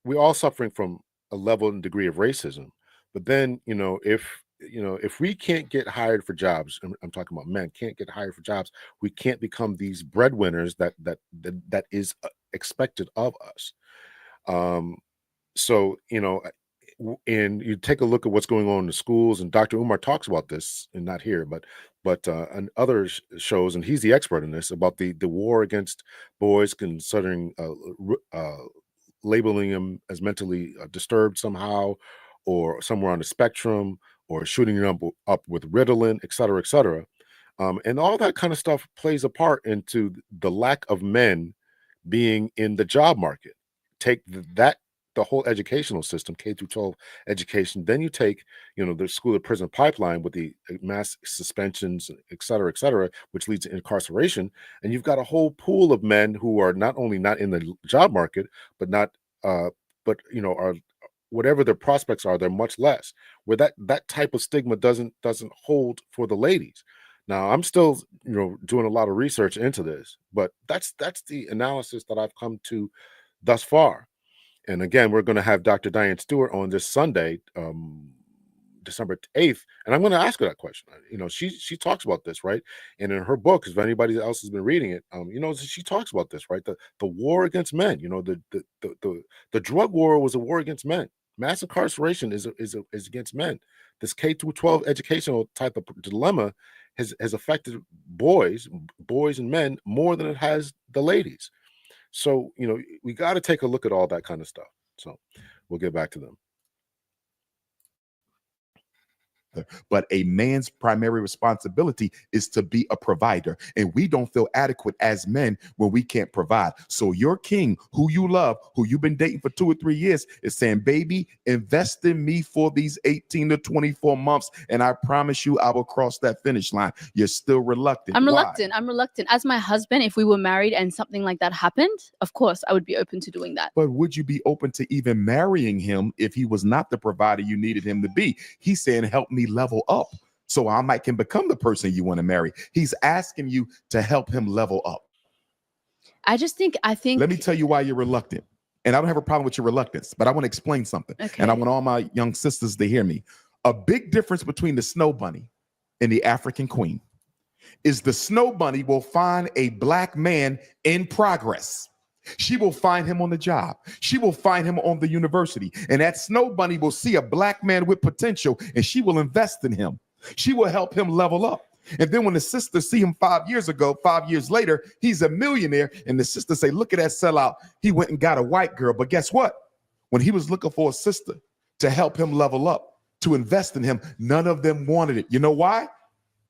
we're all suffering from a level and degree of racism, but then if we can't get hired for jobs, and I'm talking about men can't get hired for jobs, we can't become these breadwinners that is expected of us. So and you take a look at what's going on in the schools, and Dr. Umar talks about this, and not here, but on other shows, and he's the expert in this, about the war against boys, considering labeling them as mentally disturbed somehow, or somewhere on the spectrum, or shooting them up with Ritalin, et cetera, et cetera. And all that kind of stuff plays a part into the lack of men being in the job market. Take the whole educational system, K through 12 education, then you take, the school to prison pipeline with the mass suspensions, et cetera, which leads to incarceration. And you've got a whole pool of men who are not only not in the job market, but are whatever their prospects are, they're much less, where that type of stigma doesn't hold for the ladies. Now, I'm still, doing a lot of research into this, but that's the analysis that I've come to thus far. And again, we're going to have Dr. Diane Stewart on this Sunday, December 8th, and I'm going to ask her that question. She talks about this, right? And in her book, if anybody else has been reading it, she talks about this, right? The war against men. The drug war was a war against men. Mass incarceration is against men. This K through 12 educational type of dilemma has affected boys and men more than it has the ladies. So, we got to take a look at all that kind of stuff. So we'll get back to them. But a man's primary responsibility is to be a provider. And we don't feel adequate as men when we can't provide. So your king, who you love, who you've been dating for 2 or 3 years, is saying, baby, invest in me for these 18 to 24 months. And I promise you, I will cross that finish line. You're still reluctant. I'm Why? reluctant. I'm reluctant. As my husband, if we were married and something like that happened, of course, I would be open to doing that. But would you be open to even marrying him if he was not the provider you needed him to be? He's saying, help me level up so I can become the person you want to marry. He's asking you to help him level up. I think Let me tell you why you're reluctant. And I don't have a problem with your reluctance, but I want to explain something. Okay. And I want all my young sisters to hear me. A big difference between the snow bunny and the African queen is the snow bunny will find a black man in progress. She will find him on the job. She will find him on the university. And that snow bunny will see a black man with potential, and she will invest in him. She will help him level up. And then when the sisters see him 5 years ago, 5 years later, he's a millionaire. And the sisters say, look at that sellout. He went and got a white girl. But guess what? When he was looking for a sister to help him level up, to invest in him, none of them wanted it. You know why?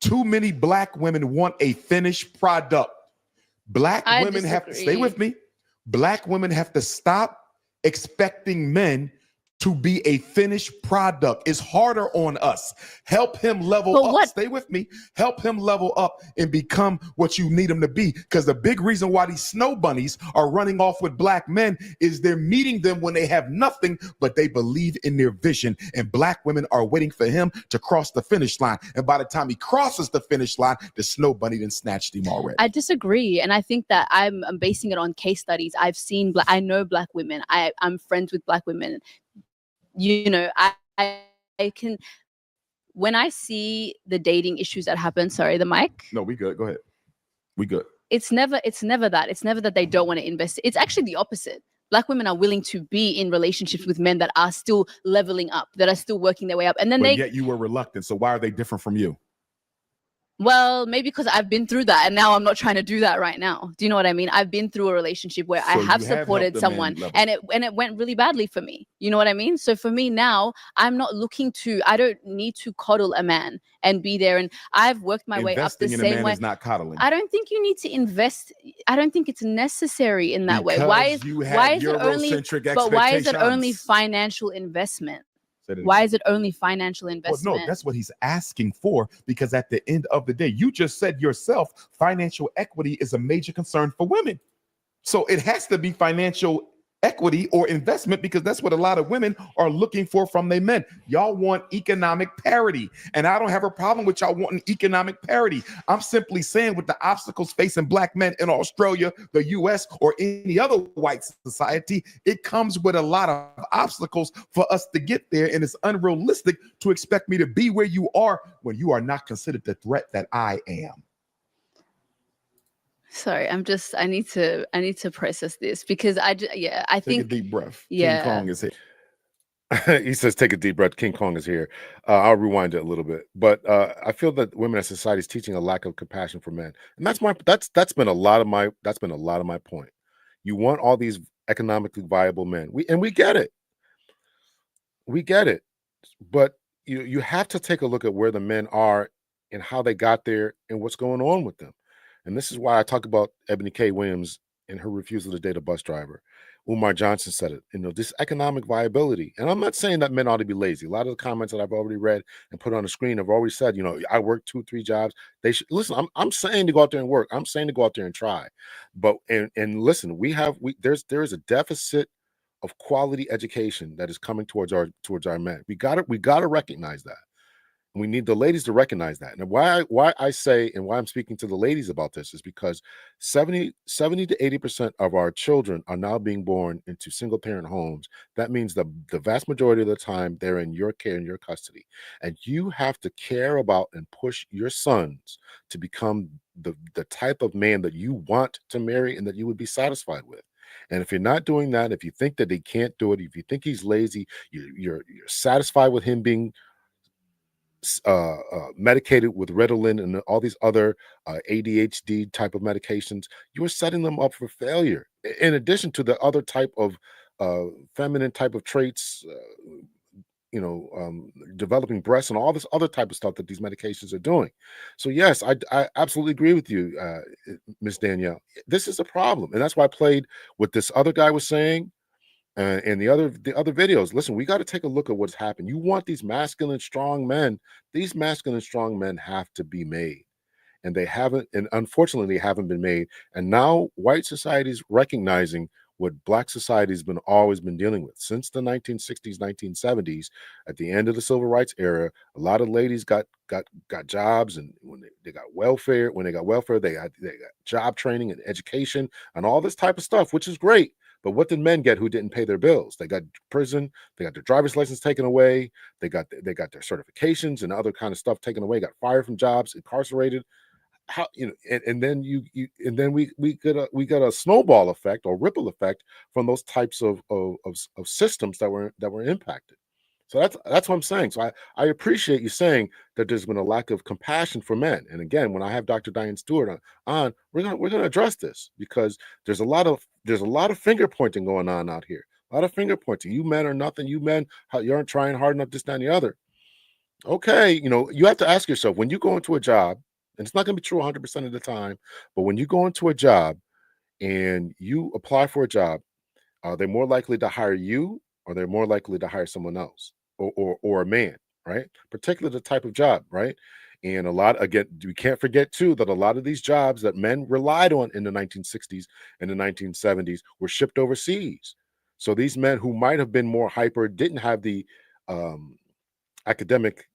Too many black women want a finished product. Black women have to stay with me. Black women have to stop expecting men to be a finished product. It's harder on us. Help him level up. Stay with me. Help him level up and become what you need him to be. Because the big reason why these snow bunnies are running off with black men is they're meeting them when they have nothing, but they believe in their vision. And black women are waiting for him to cross the finish line. And by the time he crosses the finish line, the snow bunny then snatched him already. I disagree. And I think that I'm basing it on case studies. I've seen, I know black women. I'm friends with black women. I can, when I see the dating issues that happen, sorry, the mic. No, we good. Go ahead. We good. It's never that. It's never that they don't want to invest. It's actually the opposite. Black women are willing to be in relationships with men that are still leveling up, that are still working their way up. And then But yet you were reluctant. So why are they different from you? Well, maybe because I've been through that and now I'm not trying to do that right now. Do you know what I mean? I've been through a relationship where I So have you have supported helped a man someone level. and it went really badly for me. You know what I mean? So for me now, I'm not looking to, I don't need to coddle a man and be there. And I've worked my way up the Investing in a same man way. is not coddling. I don't think you need to invest. I don't think it's necessary in that way. Why Because you why have is it only Eurocentric but why is it only expectations. financial investment? Say that Why again. is it only financial Well, investment? no, that's what he's asking for, because at the end of the day, you just said yourself, financial equity is a major concern for women. So it has to be financial equity or investment, because that's what a lot of women are looking for from their men. Y'all want economic parity, and I don't have a problem with y'all wanting economic parity. I'm simply saying, with the obstacles facing black men in Australia, the US, or any other white society, it comes with a lot of obstacles for us to get there, and it's unrealistic to expect me to be where you are when you are not considered the threat that I am. Sorry, I need to process this because I Take think a deep breath. yeah. King Kong is here. He says, take a deep breath. King Kong is here. I'll rewind it a little bit. But I feel that women in society is teaching a lack of compassion for men. And that's been a lot of my point. You want all these economically viable men. We get it. We get it. But you have to take a look at where the men are and how they got there and what's going on with them. And this is why I talk about Ebony K. Williams and her refusal to date a bus driver. Umar Johnson said it, this economic viability. And I'm not saying that men ought to be lazy. A lot of the comments that I've already read and put on the screen have already said, I work 2-3 jobs. They should listen. I'm saying to go out there and work. I'm saying to go out there and try. But and listen, there is a deficit of quality education that is coming towards our men. We gotta recognize that. We need the ladies to recognize that. And why I say, and why I'm speaking to the ladies about this, is because 70 to 80% of our children are now being born into single parent homes. That means the vast majority of the time they're in your care and your custody. And you have to care about and push your sons to become the type of man that you want to marry and that you would be satisfied with. And if you're not doing that, if you think that they can't do it, if you think he's lazy, you're satisfied with him being medicated with Ritalin and all these other ADHD type of medications, you are setting them up for failure. In addition to the other type of feminine type of traits, developing breasts and all this other type of stuff that these medications are doing. So yes, I absolutely agree with you, Miss Danielle. This is a problem, and that's why I played what this other guy was saying. And the other videos. Listen, we got to take a look at what's happened. You want these masculine, strong men. These masculine, strong men have to be made, and they haven't. And unfortunately, they haven't been made. And now, white society is recognizing what Black society has always been dealing with since the 1960s, 1970s. At the end of the civil rights era, a lot of ladies got jobs, and when they got welfare, they got job training and education and all this type of stuff, which is great. But what did men get who didn't pay their bills? They got prison, they got their driver's license taken away, they got their certifications and other kind of stuff taken away, got fired from jobs, incarcerated. How and then we got a snowball effect or ripple effect from those types of systems that were impacted. So that's what I'm saying. So I appreciate you saying that there's been a lack of compassion for men. And again, when I have Dr. Diane Stewart on, we're gonna address this, because there's a lot of finger pointing going on out here. A lot of finger pointing. You men are nothing. You men, you aren't trying hard enough. This, that, and the other. Okay, you have to ask yourself, when you go into a job, and it's not going to be true 100% of the time, but when you go into a job and you apply for a job, are they more likely to hire you, or they're more likely to hire someone else, or a man, right? Particularly the type of job, right? And again, we can't forget too that a lot of these jobs that men relied on in the 1960s and the 1970s were shipped overseas. So these men who might have been more hyper, didn't have the academic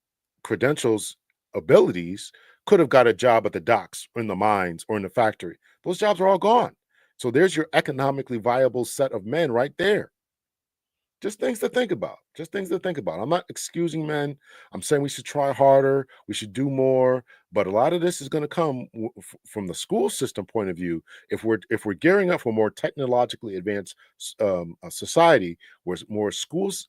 credentials, abilities, could have got a job at the docks or in the mines or in the factory. Those jobs are all gone. So there's your economically viable set of men right there. Just things to think about. Just things to think about. I'm not excusing men. I'm saying we should try harder. We should do more. But a lot of this is going to come from the school system point of view. If we're gearing up for a more technologically advanced a society where more schools,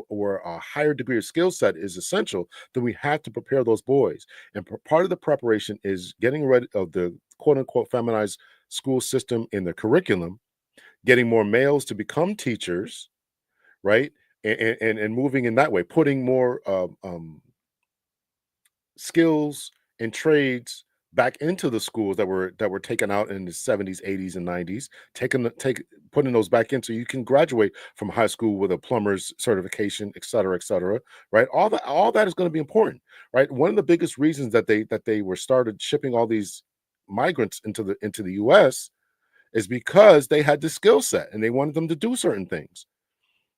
where a higher degree of skill set is essential, then we have to prepare those boys. And part of the preparation is getting rid of the quote unquote feminized school system in the curriculum, getting more males to become teachers, right? And moving in that way, putting more skills and trades back into the schools that were taken out in the 70s, 80s, and 90s, putting those back in so you can graduate from high school with a plumber's certification, et cetera, right? All that is going to be important, right? One of the biggest reasons that they were started shipping all these migrants into the US is because they had the skill set and they wanted them to do certain things.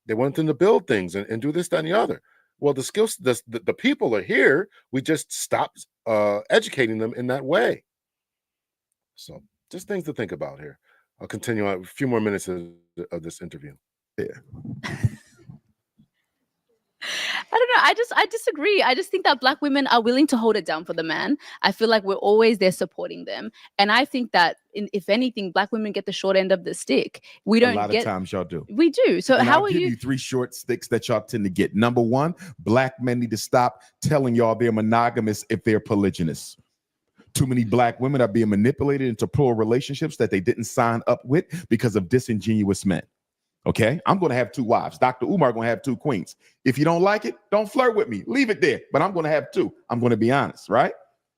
They want them to build things and do this, that, and the other. Well, the people are here. We just stopped educating them in that way. So just things to think about here. I'll continue on a few more minutes of this interview. Yeah. I don't know. I disagree. I just think that Black women are willing to hold it down for the man. I feel like we're always there supporting them. And I think that if anything, Black women get the short end of the stick. We don't A lot get of times y'all do. We do. So And how I'll are give you? 3 short sticks that y'all tend to get. Number 1, Black men need to stop telling y'all they're monogamous if they're polygynous. Too many Black women are being manipulated into plural relationships that they didn't sign up with because of disingenuous men. Okay, I'm going to have 2 wives. Dr. Umar going to have 2 queens. If you don't like it, don't flirt with me. Leave it there. But I'm going to have 2. I'm going to be honest, right?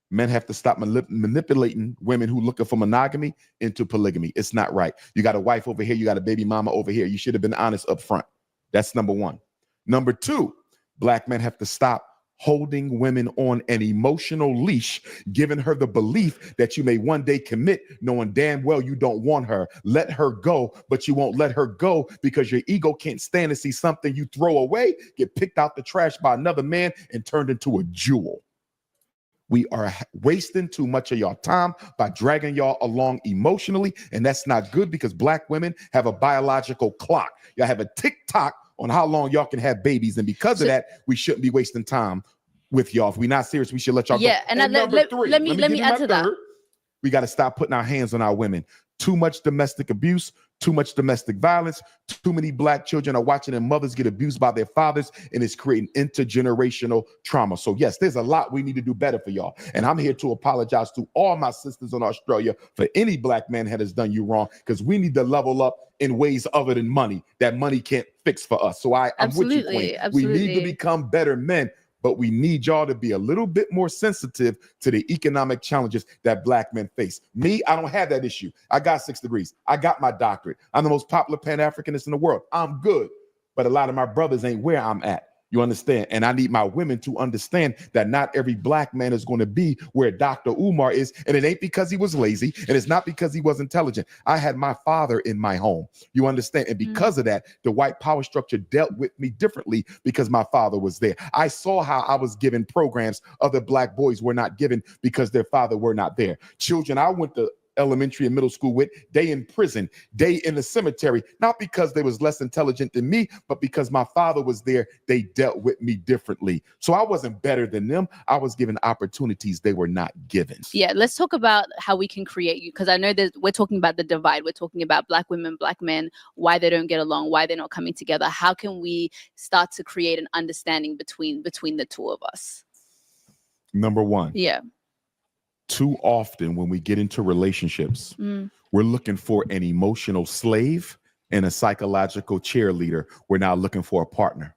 Men have to stop manipulating women who looking for monogamy into polygamy. It's not right. You got a wife over here. You got a baby mama over here. You should have been honest up front. That's number 1. Number 2, Black men have to stop holding women on an emotional leash, giving her the belief that you may one day commit, knowing damn well you don't want her. Let her go, but you won't let her go because your ego can't stand to see something you throw away get picked out the trash by another man and turned into a jewel. We are wasting too much of y'all time by dragging y'all along emotionally, and that's not good because Black women have a biological clock. Y'all have a tick-tock on how long y'all can have babies, and because of that, we shouldn't be wasting time with y'all. If we're not serious, we should let y'all go. And number 3, let me add to that. We got to stop putting our hands on our women. Too much domestic abuse, too much domestic violence. Too many Black children are watching their mothers get abused by their fathers, and it's creating intergenerational trauma. So yes, there's a lot we need to do better for y'all. And I'm here to apologize to all my sisters in Australia for any Black man that has done you wrong, because we need to level up in ways other than money that money can't fix for us. So I'm with you, Queen. We need to become better men, but we need y'all to be a little bit more sensitive to the economic challenges that Black men face. Me, I don't have that issue. I got 6 degrees. I got my doctorate. I'm the most popular Pan-Africanist in the world. I'm good, but a lot of my brothers ain't where I'm at. You understand? And I need my women to understand that not every Black man is going to be where Dr. Umar is. And it ain't because he was lazy. And it's not because he was intelligent. I had my father in my home. You understand? And because of that, the white power structure dealt with me differently because my father was there. I saw how I was given programs other Black boys were not given because their father were not there. Children I went to elementary and middle school with, they in prison, they in the cemetery, not because they was less intelligent than me, but because my father was there, they dealt with me differently. So I wasn't better than them. I was given opportunities they were not given. Yeah, let's talk about how we can create you, because I know that we're talking about the divide. We're talking about Black women, Black men, why they don't get along, why they're not coming together. How can we start to create an understanding between the 2 of us? Number 1. Yeah. Too often when we get into relationships, we're looking for an emotional slave and a psychological cheerleader. We're now looking for a partner.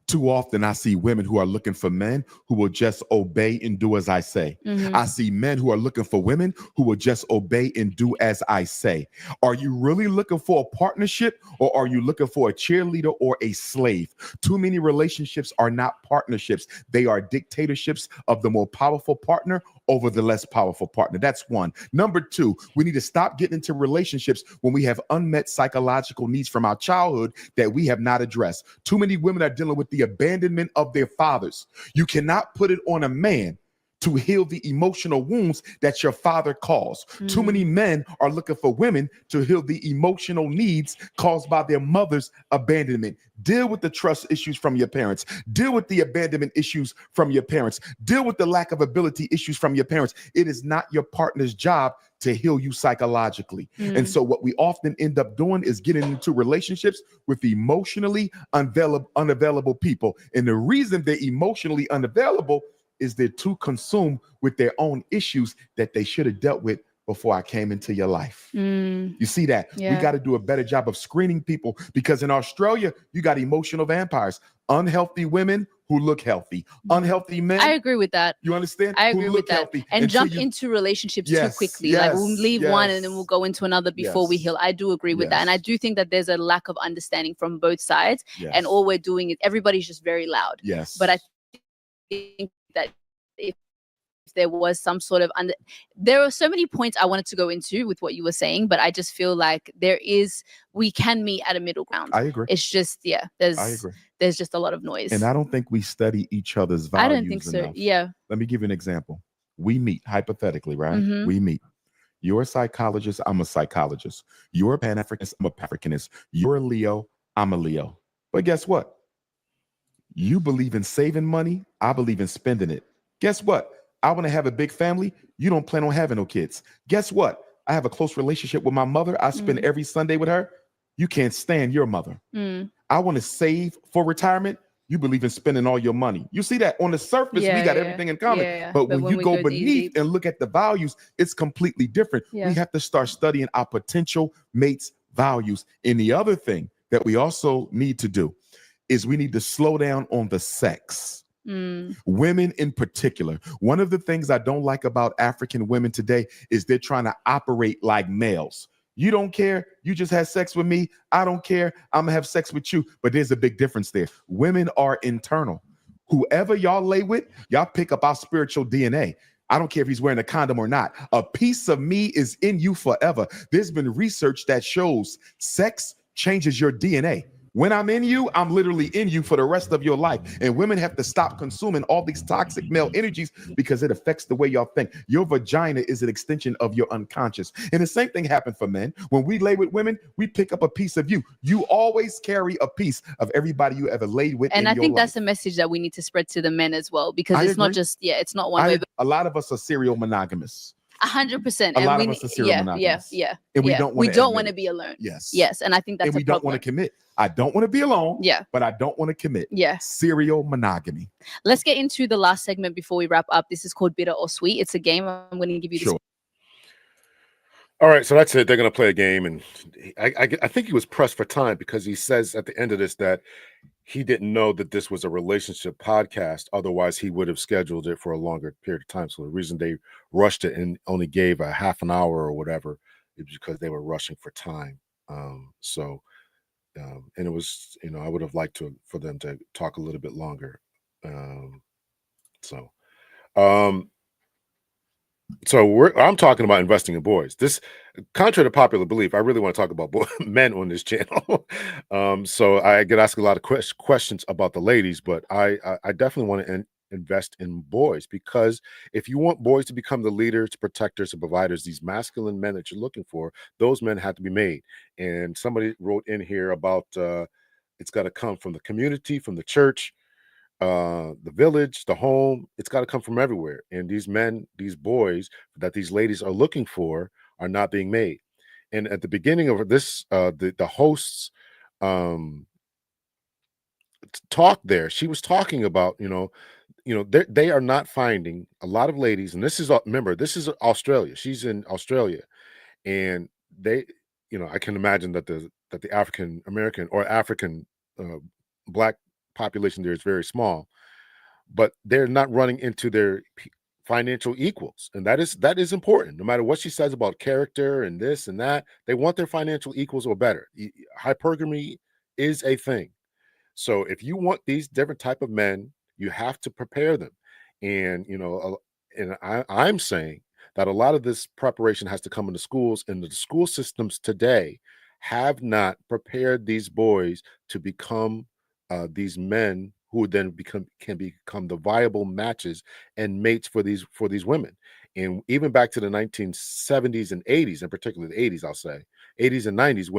Too often I see women who are looking for men who will just obey and do as I say. I see men who are looking for women who will just obey and do as I say. Are you really looking for a partnership, or are you looking for a cheerleader or a slave? Too many relationships are not partnerships. They are dictatorships of the more powerful partner over the less powerful partner. That's 1. Number 2, we need to stop getting into relationships when we have unmet psychological needs from our childhood that we have not addressed. Too many women are dealing with the abandonment of their fathers. You cannot put it on a man to heal the emotional wounds that your father caused. Too many men are looking for women to heal the emotional needs caused by their mother's abandonment. Deal with the trust issues from your parents. Deal with the abandonment issues from your parents. Deal with the lack of ability issues from your parents. It is not your partner's job to heal you psychologically. And so what we often end up doing is getting into relationships with emotionally unavailable people. And the reason they're emotionally unavailable is they're too consumed with their own issues that they should have dealt with before I came into your life. You see that? Yeah. We got to do a better job of screening people, because in Australia, you got emotional vampires, unhealthy women who look healthy, unhealthy men. I agree with that. You understand? I Who agree look with that. healthy And until jump you- into relationships Yes, too quickly. Like we'll yes, leave one and then yes. we'll go into another before we Yes. heal. I do agree with that. And I Yes. do think that there's a lack of understanding from both sides. Yes. And all we're doing is everybody's just very loud. Yes. But I think that if there was some sort of there are so many points I wanted to go into with what you were saying, but I just feel like we can meet at a middle ground. I agree. It's just, I agree. there's just a lot of noise. And I don't think we study each other's I values don't think so. enough. Yeah. Let me give you an example. We meet hypothetically, right? Mhm. We meet. You're a psychologist. I'm a psychologist. You're a Pan-Africanist. I'm a Pan-Africanist. You're a Leo. I'm a Leo. But guess what? You believe in saving money. I believe in spending it. Guess what? I want to have a big family. You don't plan on having no kids. Guess what? I have a close relationship with my mother. I spend every Sunday with her. You can't stand your mother. I want to save for retirement. You believe in spending all your money. You see that on the surface, we got everything in common. But when you we go go beneath deep- and look at the values, it's completely different. Yeah. We have to start studying our potential mates' values. And the other thing that we also need to do is we need to slow down on the sex. Women in particular. One of the things I don't like about African women today is they're trying to operate like males. You don't care. You just had sex with me. I don't care. I'm going to have sex with you. But there's a big difference there. Women are internal. Whoever y'all lay with, y'all pick up our spiritual DNA. I don't care if he's wearing a condom or not. A piece of me is in you forever. There's been research that shows sex changes your DNA. When I'm in you, I'm literally in you for the rest of your life. And women have to stop consuming all these toxic male energies because it affects the way y'all think. Your vagina is an extension of your unconscious. And the same thing happened for men. When we lay with women, we pick up a piece of you. You always carry a piece of everybody you ever laid with. And in I your think life. that's a message that we need to spread to the men as well, because I it's not agree. just, it's not one way, but A lot of us are serial monogamous. 100%. A And lot we of need- us are serial monogamous. Yeah. And we yeah. don't we wanna don't admit want to it. be alone. Yes. And I think that's And we a don't problem. want to commit. I don't want to be alone. Yeah. But I don't want to commit. Yeah. Serial monogamy. Let's get into the last segment before we wrap up. This is called Bitter or Sweet. It's a game. I'm going to give you this. Sure. All right, so that's it. They're going to play a game, and I think he was pressed for time because he says at the end of this that he didn't know that this was a relationship podcast. Otherwise, he would have scheduled it for a longer period of time. So the reason they rushed it and only gave a half an hour or whatever is because they were rushing for time. And it was, I would have liked for them to talk a little bit longer. So I'm talking about investing in boys. This, contrary to popular belief, I really want to talk about men on this channel. So I get asked a lot of questions about the ladies, but I definitely want to invest in boys, because if you want boys to become the leaders, protectors, and providers, these masculine men that you're looking for, those men have to be made. And somebody wrote in here about it's got to come from the community, from the church, the village, the home. It's got to come from everywhere. And these men, these boys that these ladies are looking for are not being made. And at the beginning of this, the host's talk there, she was talking about, they are not finding a lot of ladies. And this is, remember, this is Australia. She's in Australia, and they, I can imagine that the African American or African Black population there is very small, but they're not running into their financial equals. And that is important. No matter what she says about character and this and that, they want their financial equals or better. Hypergamy is a thing. So if you want these different type of men, you have to prepare them. And, I'm saying that a lot of this preparation has to come in the schools, and the school systems today have not prepared these boys to become these men who then can become the viable matches and mates for these women. And even back to the 1970s and 80s, in particular the 80s, I'll say 80s and 90s,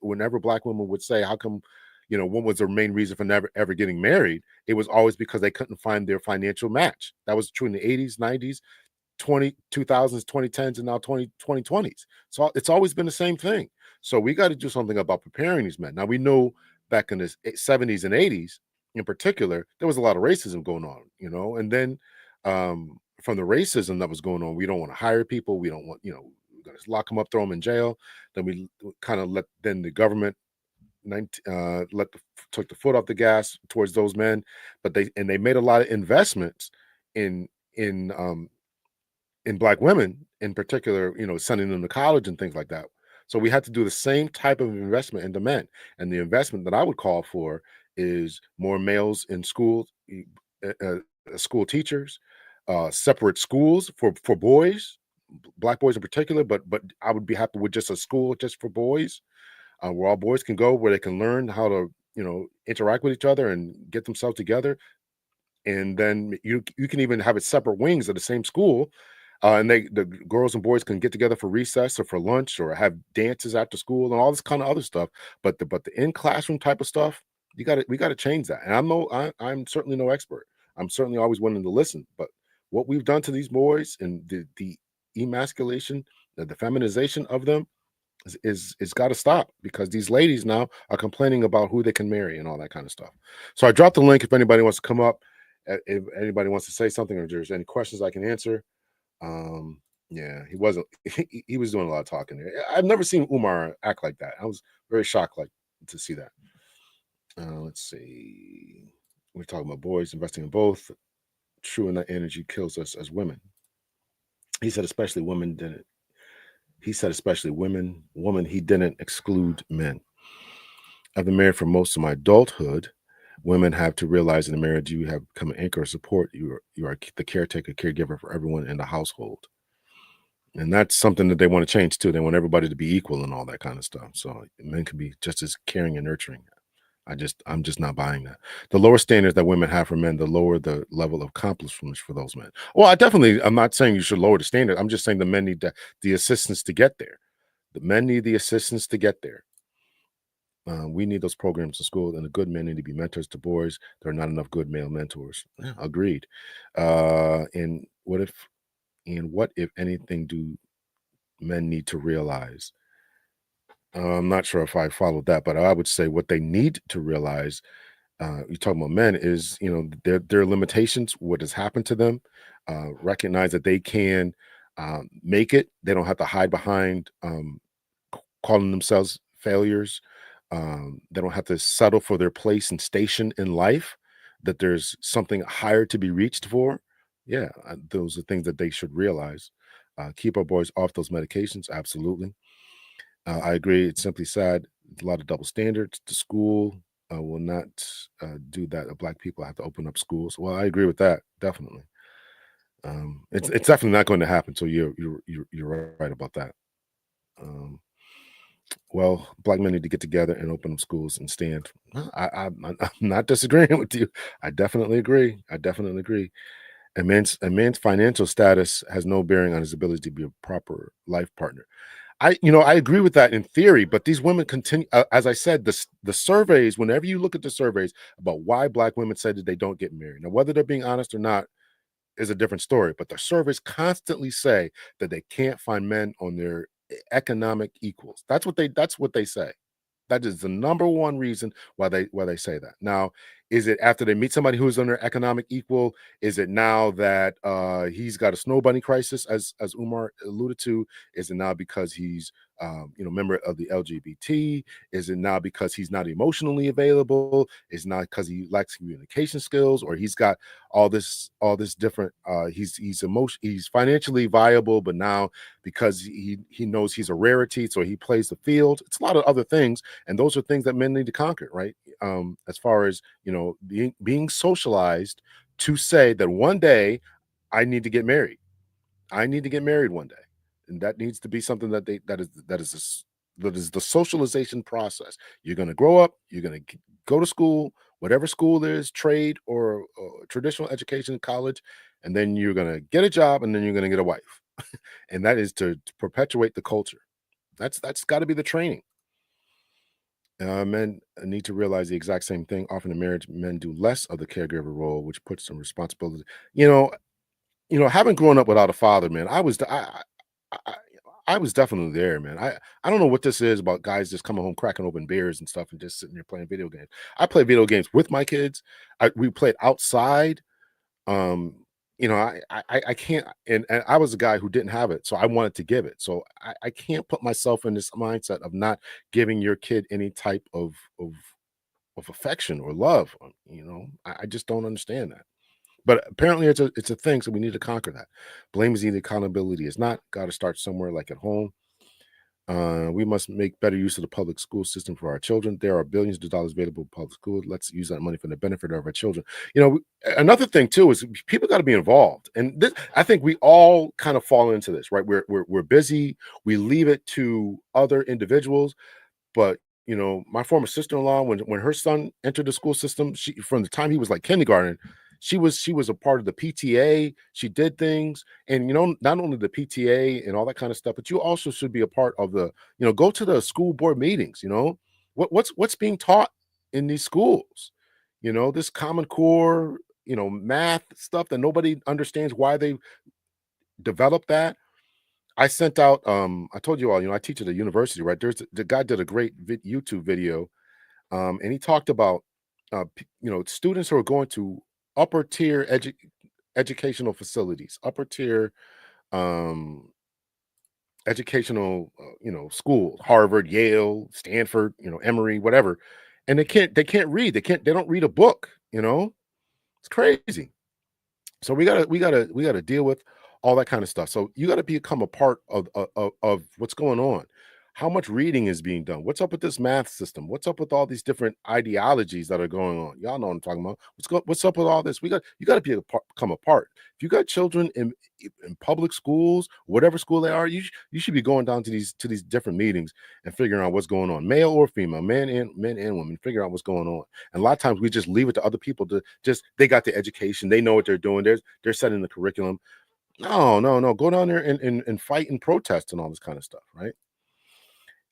whenever Black women would say, how come, what was their main reason for never ever getting married? It was always because they couldn't find their financial match. That was true in the 80s, 90s, 2000s, 2010s, and now 2020s. So it's always been the same thing. So we got to do something about preparing these men. Now, we know back in the 70s and 80s in particular, there was a lot of racism going on, and then from the racism that was going on, we don't want to hire people. We don't want, we're going to lock them up, throw them in jail. Then we kind of then the government took the foot off the gas towards those men, but they made a lot of investments in Black women in particular, sending them to college and things like that. So we had to do the same type of investment into men. And the investment that I would call for is more males in schools, school teachers, separate schools for boys, Black boys in particular, but I would be happy with just a school just for boys, where all boys can go, where they can learn how to, interact with each other and get themselves together. And then you can even have it separate wings at the same school. And the girls and boys can get together for recess or for lunch or have dances after school and all this kind of other stuff. But the in classroom type of stuff, we got to change that. And I'm certainly no expert. I'm certainly always willing to listen. But what we've done to these boys and the emasculation, the feminization of them is got to stop, because these ladies now are complaining about who they can marry and all that kind of stuff. So I dropped the link if anybody wants to come up, if anybody wants to say something, or there's any questions I can answer. Yeah, he was doing a lot of talking there. I've never seen Umar act like that. I was very shocked to see that. Let's see. We're talking about boys investing in both. True, and that energy kills us as women. He said especially women didn't. He said especially women. He didn't exclude men. I've been married for most of my adulthood. Women have to realize in a marriage you have become an anchor of support. You are the caretaker, caregiver for everyone in the household. And that's something that they want to change too. They want everybody to be equal and all that kind of stuff. So men can be just as caring and nurturing. I'm just not buying that. The lower standards that women have for men, the lower the level of accomplishments for those men. Well, I'm not saying you should lower the standard. I'm just saying the men need the assistance to get there. The men need the assistance to get there. We need those programs in school, and the good men need to be mentors to boys. There are not enough good male mentors. Yeah, agreed. And what if anything do men need to realize? I'm not sure if I followed that, but I would say what they need to realize, you're talking about men, is their limitations, what has happened to them. Recognize that they can make it. They don't have to hide behind calling themselves failures. They don't have to settle for their place and station in life, that there's something higher to be reached for. Yeah, those are things that they should realize. Keep our boys off those medications. Absolutely. I agree. It's simply sad. A lot of double standards. The school will not do that. Black people have to open up schools. Well, I agree with that. Definitely. It's definitely not going to happen. So you're right about that. Well, Black men need to get together and open up schools and stand. I'm not disagreeing with you. I definitely agree. A man's financial status has no bearing on his ability to be a proper life partner. I agree with that in theory, but these women continue. As I said, the surveys, whenever you look at the surveys about why Black women say that they don't get married, now whether they're being honest or not is a different story, but the surveys constantly say that they can't find men on their economic equals. That's what they say. That is the number one reason why they say that. Now, is it after they meet somebody who's on their economic equal? Is it now that he's got a snow bunny crisis, as Umar alluded to? Is it now because he's member of the LGBT? Is it now because he's not emotionally available? Is it not because he lacks communication skills, or he's got all this different? He's financially viable, but now because he knows he's a rarity, so he plays the field. It's a lot of other things, and those are things that men need to conquer, right? As far as being socialized to say that one day I need to get married. I need to get married one day, and that needs to be something that is the socialization process. You're going to grow up. You're going to go to school, whatever school is, trade or traditional education, college, and then you're going to get a job, and then you're going to get a wife. And that is to perpetuate the culture. That's got to be the training. Men need to realize the exact same thing. Often in marriage, men do less of the caregiver role, which puts some responsibility. Having grown up without a father, man, I was definitely there, man. I don't know what this is about guys just coming home, cracking open beers and stuff, and just sitting there playing video games. I play video games with my kids. We played outside. I can't, and I was a guy who didn't have it, so I wanted to give it. So I can't put myself in this mindset of not giving your kid any type of affection or love. I just don't understand that. But apparently it's a thing, so we need to conquer that. Blame is easy, accountability is not. Got to start somewhere, like at home. We must make better use of the public school system for our children. There are billions of dollars available in public schools. Let's use that money for the benefit of our children. Another thing too is people got to be involved, and this, I think we all kind of fall into this, right? We're busy. We leave it to other individuals, but my former sister-in-law, when her son entered the school system, from the time he was like kindergarten, she was a part of the PTA. She did things, and not only the PTA and all that kind of stuff, but you also should be a part of the, go to the school board meetings. What's being taught in these schools, this Common Core, math stuff that nobody understands why they developed that. I sent out, I told you all, I teach at a university, right? The guy did a great YouTube video, and he talked about, students who are going to upper tier educational facilities, upper tier educational, school, Harvard, Yale, Stanford, Emory, whatever, and they can't read. They don't read a book. It's crazy. So we gotta deal with all that kind of stuff. So you got to become a part of what's going on. How much reading is being done? What's up with this math system? What's up with all these different ideologies that are going on? Y'all know what I'm talking about. What's up with all this? You got to become a part. If you got children in public schools, whatever school they are, you should be going down to these different meetings and figuring out what's going on, male or female, men and women, figure out what's going on. And a lot of times we just leave it to other people to they got the education, they know what they're doing. They're setting the curriculum. No. Go down there and fight and protest and all this kind of stuff, right?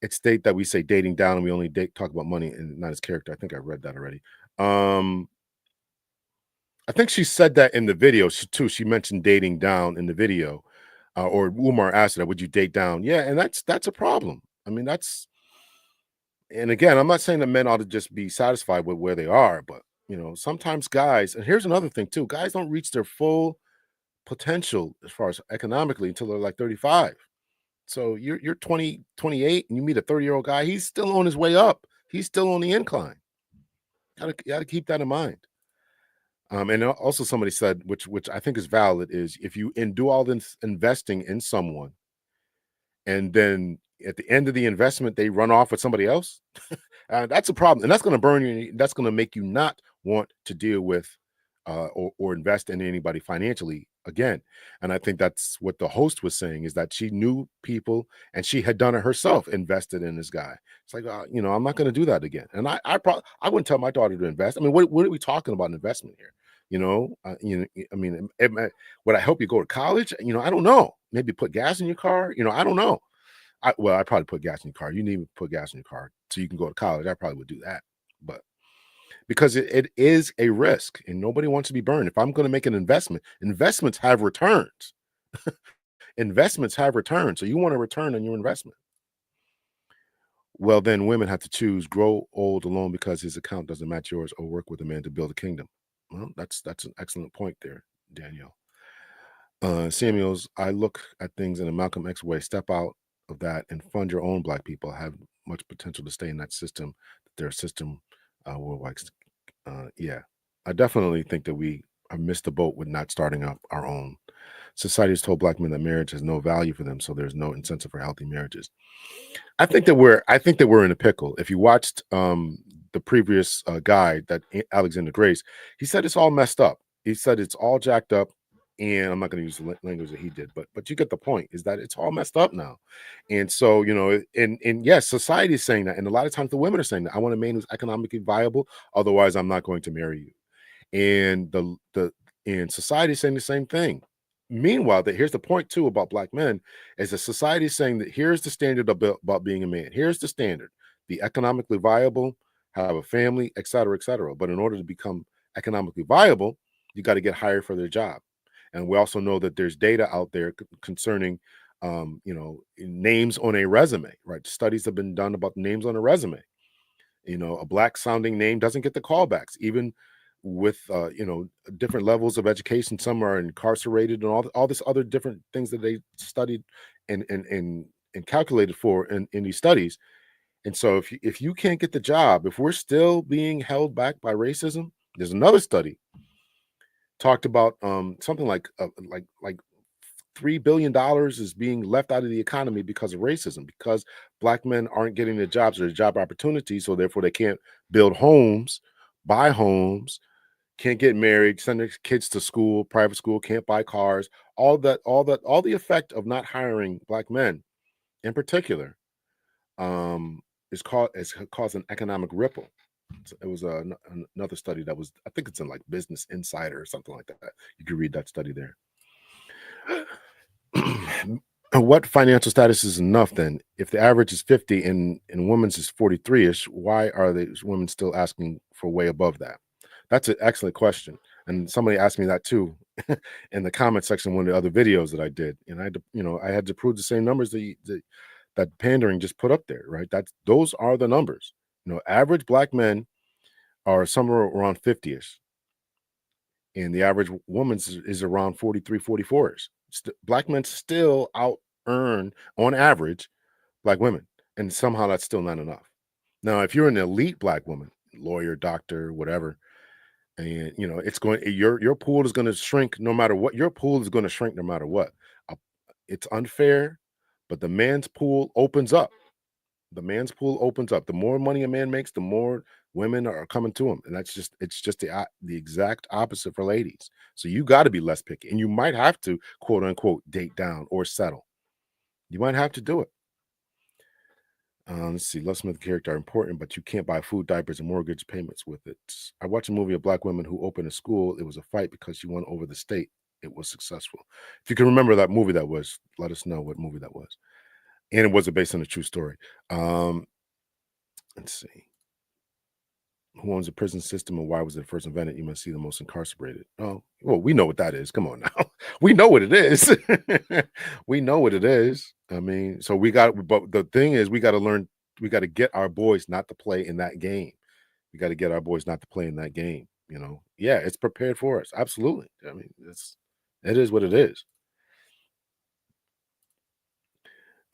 It's state that we say dating down and we only talk about money and not his character. I think I read that already. I think she said that in the video too. She mentioned dating down in the video, or Umar asked her, would you date down? Yeah, and that's a problem. I mean, and again, I'm not saying that men ought to just be satisfied with where they are, but sometimes guys, and here's another thing too, guys don't reach their full potential as far as economically until they're like 35. So you're 20, 28, and you meet a 30-year-old guy, he's still on his way up. He's still on the incline. Gotta keep that in mind. And also somebody said, which I think is valid, is if you do all this investing in someone, and then at the end of the investment, they run off with somebody else, that's a problem. And that's going to burn you. That's going to make you not want to deal with or invest in anybody financially again. And I think that's what the host was saying, is that she knew people and she had done it herself, invested in this guy. It's like, I'm not going to do that again. And I wouldn't tell my daughter to invest. I mean, what are we talking about investment here? I mean, would I help you go to college? I don't know. Maybe put gas in your car. I don't know. I'd probably put gas in your car. You need to put gas in your car so you can go to college. I probably would do that. But because it is a risk and nobody wants to be burned. If I'm going to make an investment, investments have returns. Investments have returns. So you want a return on your investment. Well, then women have to choose grow old alone because his account doesn't match yours, or work with a man to build a kingdom. Well, that's an excellent point there, Danielle. Samuels, I look at things in a Malcolm X way. Step out of that and fund your own Black people. Have much potential to stay in that system. Their system will like, yeah. I definitely think that we have missed the boat with not starting up our own. Society has told Black men that marriage has no value for them, so there's no incentive for healthy marriages. I think that we're in a pickle. If you watched the previous guide that Alexander Grace, he said it's all messed up. He said it's all jacked up. And I'm not going to use the language that he did, but you get the point. Is that it's all messed up now, and so and yes, society is saying that, and a lot of times the women are saying that I want a man who's economically viable, otherwise I'm not going to marry you, and and society is saying the same thing. Meanwhile, that here's the point too about black men is that society is saying that here's the standard about being a man. Here's the standard: be economically viable, have a family, et cetera, et cetera. But in order to become economically viable, you got to get hired for their job. And we also know that there's data out there concerning, names on a resume, right? Studies have been done about names on a resume. A black sounding name doesn't get the callbacks, even with, different levels of education. Some are incarcerated and all this other different things that they studied and calculated for in these studies. And so if you can't get the job, if we're still being held back by racism, there's another study talked about something like $3 billion is being left out of the economy because of racism, because black men aren't getting the jobs or the job opportunities, so therefore they can't build homes, buy homes, can't get married, send their kids to school, private school, can't buy cars. All the effect of not hiring black men, in particular, is caused an economic ripple. It was another study that was, I think it's in like Business Insider or something like that. You can read that study there. What financial status is enough then? If the average is 50 and women's is 43ish, why are these women still asking for way above that? That's an excellent question. And somebody asked me that too in the comment section of one of the other videos that I did. And I had to prove the same numbers that pandering just put up there, right? Those are the numbers. Average black men are somewhere around 50ish. And the average woman's is around 43, 44ish. Black men still out earn on average black women. And somehow that's still not enough. Now, if you're an elite black woman, lawyer, doctor, whatever, and your pool is going to shrink no matter what. Your pool is going to shrink no matter what. It's unfair, but the man's pool opens up. The man's pool opens up. The more money a man makes, the more women are coming to him, and it's just the exact opposite for ladies. So you got to be less picky, and you might have to quote unquote date down or settle. You might have to do it. Let's see. Less of the character are important, but you can't buy food, diapers, and mortgage payments with it. I watched a movie of black women who opened a school. It was a fight because she won over the state. It was successful. If you can remember that movie, let us know what movie that was. And it wasn't based on a true story. Let's see. Who owns the prison system and why was it first invented? You must see the most incarcerated. Oh, well, we know what that is. Come on now. We know what it is. We know what it is. I mean, but the thing is, we got to get our boys not to play in that game. We got to get our boys not to play in that game. Yeah, it's prepared for us. Absolutely. I mean, it is what it is.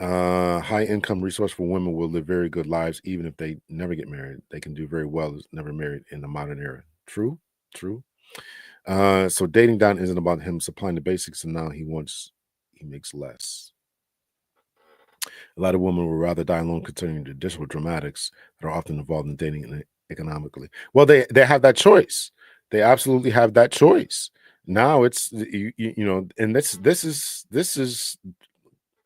High income resourceful women will live very good lives even if they never get married. They can do very well as never married in the modern era. True. So dating down isn't about him supplying the basics, and now he makes less. A lot of women would rather die alone considering the additional dramatics that are often involved in dating economically. Well, they have that choice. They absolutely have that choice. Now it's and this is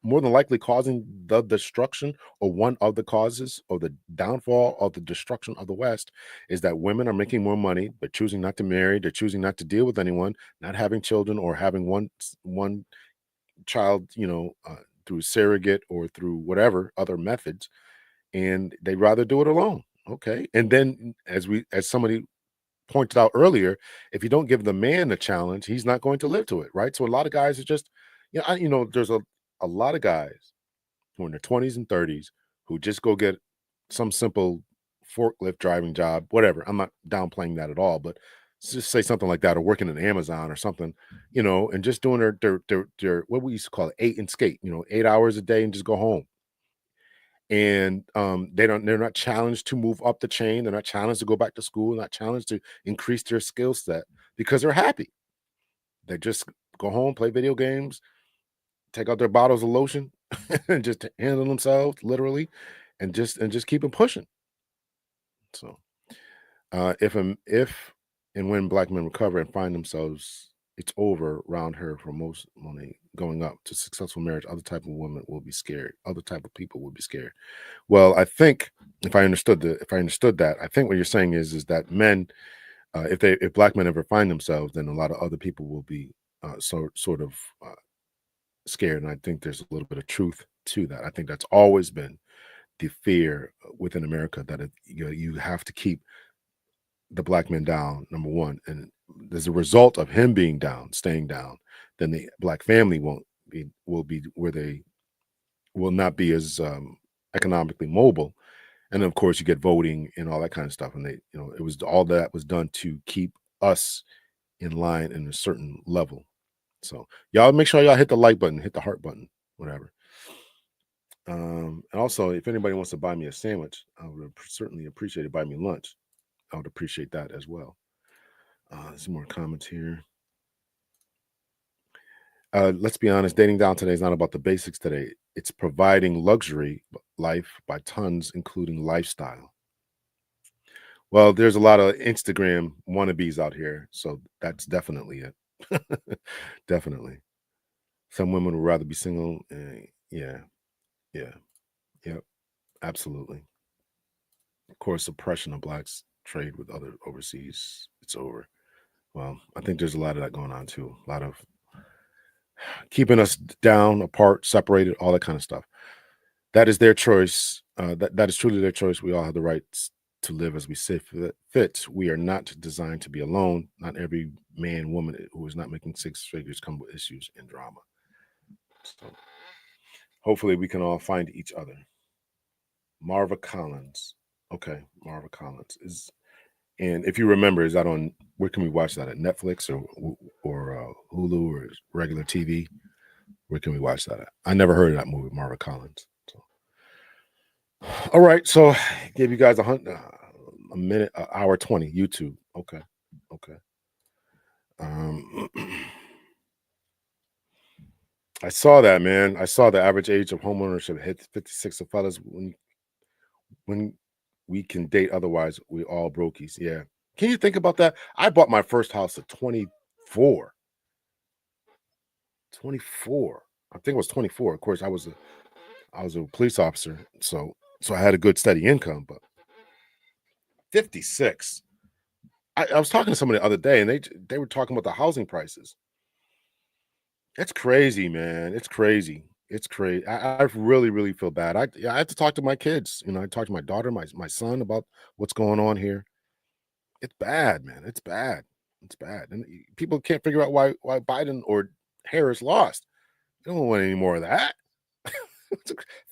more than likely causing the destruction, or one of the causes of the downfall of the destruction of the West, is that women are making more money. They're choosing not to marry. They're choosing not to deal with anyone, not having children, or having one child, through surrogate or through whatever other methods. And they'd rather do it alone. Okay. And then as somebody pointed out earlier, if you don't give the man a challenge, he's not going to live to it. Right. So a lot of guys are just, there's a lot of guys who are in their 20s and 30s who just go get some simple forklift driving job, whatever. I'm not downplaying that at all, but just say something like that, or working in Amazon or something, and just doing their what we used to call it, 8 and skate, 8 hours a day and just go home. And they're not challenged to move up the chain. They're not challenged to go back to school, not challenged to increase their skill set because they're happy. They just go home, play video games, take out their bottles of lotion and just handle themselves literally and just keep them pushing. So if and when black men recover and find themselves it's over around her for most money going up to successful marriage. Other type of women will be scared. Other type of people will be scared. Well, I think if I understood that, I think what you're saying is that men, if black men ever find themselves, then a lot of other people will be sort of scared. And I think there's a little bit of truth to that. I think that's always been the fear within America, that you have to keep the black man down, number one, and as a result of him being down, staying down, then the black family will be where they will not be as economically mobile, and of course you get voting and all that kind of stuff, and it was all that was done to keep us in line in a certain level. So y'all make sure y'all hit the like button, hit the heart button, whatever. And also, if anybody wants to buy me a sandwich, I would certainly appreciate it. Buy me lunch, I would appreciate that as well. Some more comments here. Let's be honest, dating down today is not about the basics today. It's providing luxury life by tons, including lifestyle. Well, there's a lot of Instagram wannabes out here, so that's definitely it. Definitely. Some women would rather be single. Yeah, yep, absolutely. Of course, oppression of blacks, trade with other overseas, it's over. Well, I think there's a lot of that going on too. A lot of keeping us down, apart, separated, all that kind of stuff. That is their choice. That is truly their choice. We all have the rights to live as we see fit. We are not designed to be alone. Not every man, woman who is not making six figures come with issues and drama. So hopefully we can all find each other. Marva Collins. Okay, Marva Collins is, and if you remember, is that on, where can we watch that, at Netflix or Hulu or regular TV? Where can we watch that at? I never heard of that movie, Marva Collins. So, all right, so I gave you guys a minute, hour 20, YouTube. Okay. I saw that, man. I saw the average age of homeownership hit 56. So fellas, when we can date, otherwise we all brokies. Yeah. Can you think about that? I bought my first house at 24. 24. I think it was 24. Of course, I was a police officer, so I had a good steady income, but 56. I was talking to somebody the other day, and they were talking about the housing prices. It's crazy, man. It's crazy. It's crazy. I really, really feel bad. I have to talk to my kids. I talk to my daughter, my son about what's going on here. It's bad, man. It's bad. It's bad. And people can't figure out why Biden or Harris lost. They don't want any more of that.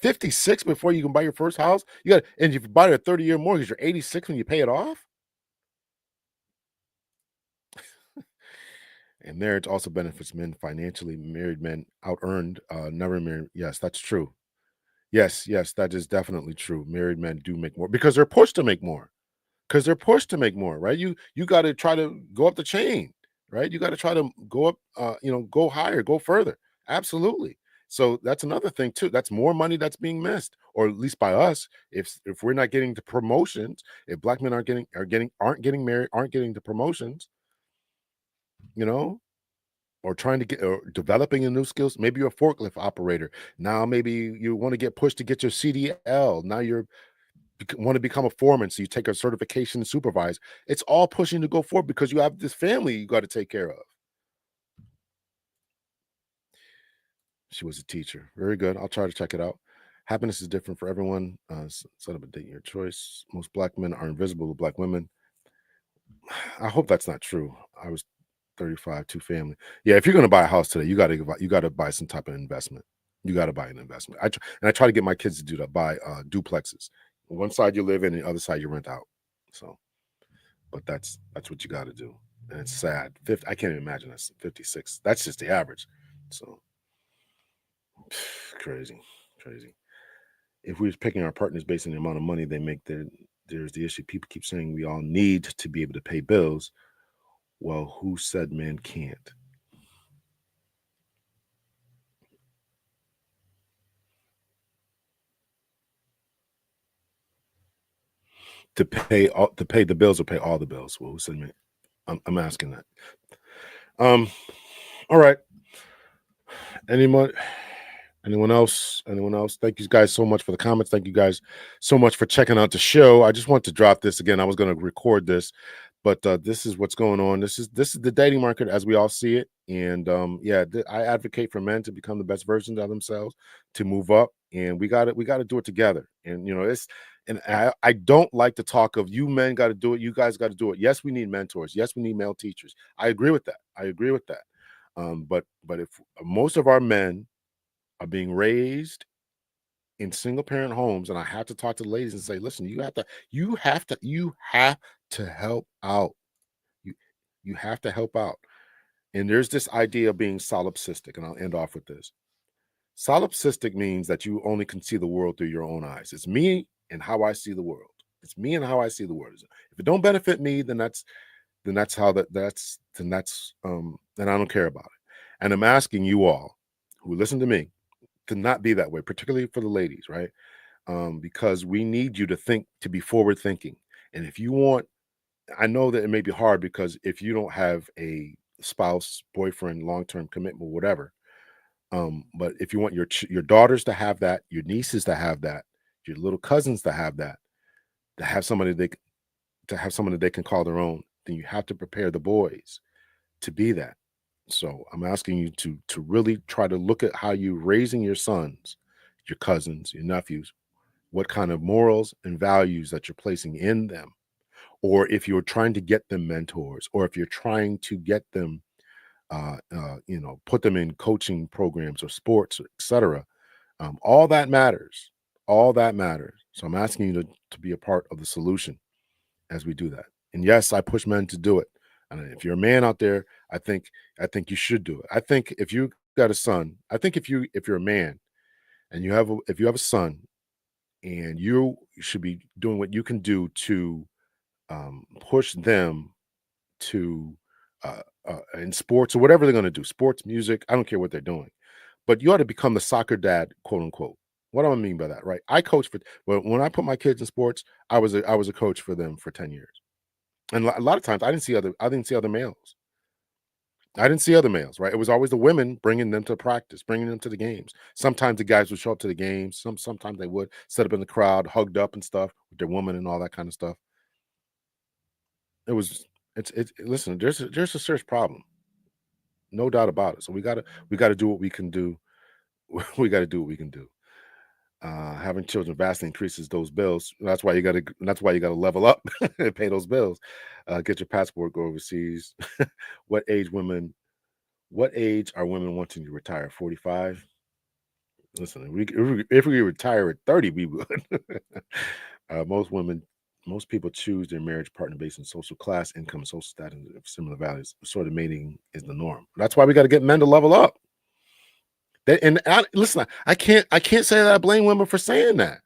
56 before you can buy your first house. And if you buy a 30-year mortgage, you're 86 when you pay it off. And marriage also benefits men financially. Married men out-earned, never married. Yes, that's true. Yes, that is definitely true. Married men do make more because they're pushed to make more. Right? You got to try to go up the chain, right? You got to try to go up, go higher, go further. Absolutely. So that's another thing too. That's more money that's being missed, or at least by us. If we're not getting the promotions, if black men aren't getting married, aren't getting the promotions, or trying to get, or developing a new skills. Maybe you're a forklift operator. Now maybe you want to get pushed to get your CDL. Now you're want to become a foreman, so you take a certification to supervise. It's all pushing to go forward because you have this family you got to take care of. She was a teacher. Very good. I'll try to check it out. Happiness is different for everyone. Set up a date your choice. Most black men are invisible to black women. I hope that's not true. I was 35, two family. Yeah, if you're going to buy a house today, you got to buy some type of investment. You got to buy an investment. I try to get my kids to do that. Buy duplexes. One side you live in, the other side you rent out. So, but that's what you got to do. And it's sad. I can't even imagine that's 56. That's just the average. So crazy. If we was picking our partners based on the amount of money they make, there's the issue. People keep saying we all need to be able to pay bills. Well, who said men can't? To pay the bills or pay all the bills? Well, who said men? I'm asking that. All right. Anyone else? Anyone else? Thank you guys so much for the comments. Thank you guys so much for checking out the show. I just want to drop this again. I was going to record this, but this is what's going on. This is the dating market as we all see it. And yeah, I advocate for men to become the best versions of themselves, to move up, and we got to do it together. And I don't like the talk of you men got to do it, you guys got to do it. Yes, we need mentors. Yes, we need male teachers. I agree with that. But if most of our men are being raised in single parent homes, and I have to talk to the ladies and say, listen, you have to help out. You have to help out. And there's this idea of being solipsistic, and I'll end off with this. Solipsistic means that you only can see the world through your own eyes. It's me and how I see the world. It's me and how I see the world. If it don't benefit me, then I don't care about it. And I'm asking you all who listen to me to not be that way, particularly for the ladies, right? Because we need you to be forward thinking. And if you want, I know that it may be hard because if you don't have a spouse, boyfriend, long-term commitment, whatever, but if you want your daughters to have that, your nieces to have that, your little cousins to have that, to have somebody they can call their own, then you have to prepare the boys to be that. So I'm asking you to really try to look at how you're raising your sons, your cousins, your nephews, what kind of morals and values that you're placing in them, or if you're trying to get them mentors, or if you're trying to get them, put them in coaching programs or sports, etc. All that matters. All that matters. So I'm asking you to be a part of the solution as we do that. And yes, I push men to do it. And if you're a man out there, I think you should do it. I think if you got a son, I think if you're a man and if you have a son, and you should be doing what you can do to push them to in sports or whatever they're going to do, sports, music, I don't care what they're doing, but you ought to become the soccer dad, quote unquote. What do I mean by that, right? I coach when I put my kids in sports, I was a coach for them for 10 years. And a lot of times I didn't see other males. I didn't see other males, right? It was always the women bringing them to practice, bringing them to the games. Sometimes the guys would show up to the games. Sometimes they would set up in the crowd, hugged up and stuff with their woman and all that kind of stuff. Listen, there's a serious problem. No doubt about it. So we gotta do what we can do. We gotta do what we can do. Having children vastly increases those bills. That's why you gotta level up and pay those bills. Get your passport, go overseas. What age are women wanting to retire? 45? Listen, if we retire at 30, we would. Most people choose their marriage partner based on social class, income, social status, and similar values. Sort of mating is the norm. That's why we got to get men to level up. Listen, I can't say that I blame women for saying that.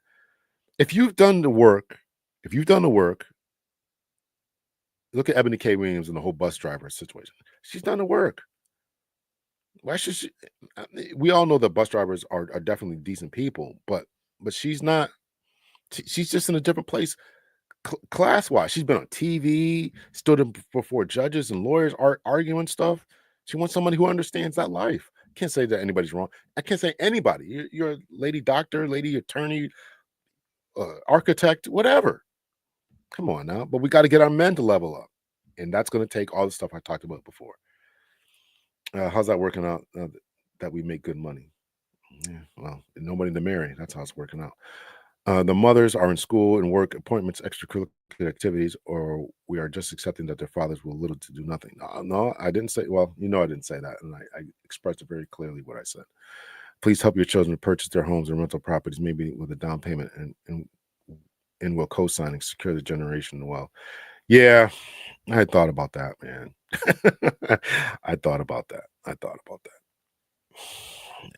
If you've done the work, look at Ebony K. Williams and the whole bus driver situation. She's done the work. Why should she? We all know that bus drivers are definitely decent people, but she's not. She's just in a different place class-wise. She's been on TV, stood before judges and lawyers, arguing stuff. She wants somebody who understands that life. I can't say that anybody's wrong. I can't say anybody. You're a lady doctor, lady attorney, architect, whatever. Come on now. But we got to get our men to level up, and that's going to take all the stuff I talked about before. How's that working out? That we make good money. Yeah, well, nobody to marry. That's how it's working out. The mothers are in school and work, appointments, extracurricular activities, or we are just accepting that their fathers will little to do nothing. No, I didn't say. Well, I didn't say that, and I expressed it very clearly what I said. Please help your children purchase their homes and rental properties, maybe with a down payment, and will co-signing secure the generation well. Yeah, I thought about that, man. I thought about that.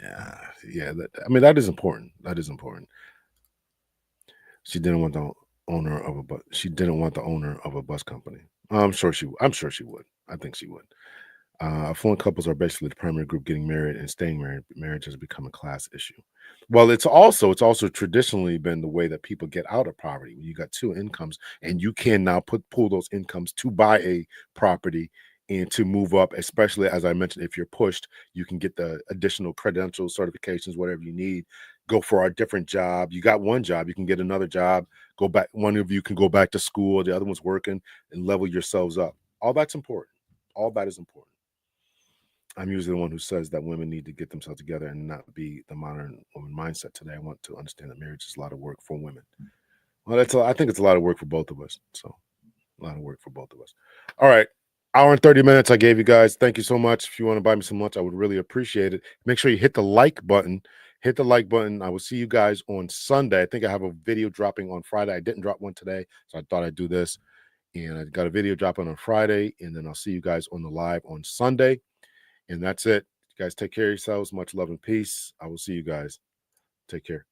Yeah. That is important. She didn't want the owner of a bus company. I'm sure she would. I think she would. Affluent couples are basically the primary group getting married and staying married. Marriage has become a class issue. Well, it's also traditionally been the way that people get out of poverty. You got two incomes, and you can now pull those incomes to buy a property and to move up, especially as I mentioned, if you're pushed, you can get the additional credentials, certifications, whatever you need. Go for a different job. You got one job, you can get another job. Go back. One of you can go back to school. The other one's working, and level yourselves up. All that's important. All that is important. I'm usually the one who says that women need to get themselves together and not be the modern woman mindset today. I want to understand that marriage is a lot of work for women. Well, I think it's a lot of work for both of us. So a lot of work for both of us. All right. Hour and 30 minutes I gave you guys. Thank you so much. If you want to buy me some lunch, I would really appreciate it. Make sure you hit the like button. Hit the like button. I will see you guys on Sunday. I think I have a video dropping on Friday. I didn't drop one today, so I thought I'd do this. And I got a video dropping on Friday, and then I'll see you guys on the live on Sunday. And that's it. You guys take care of yourselves. Much love and peace. I will see you guys. Take care.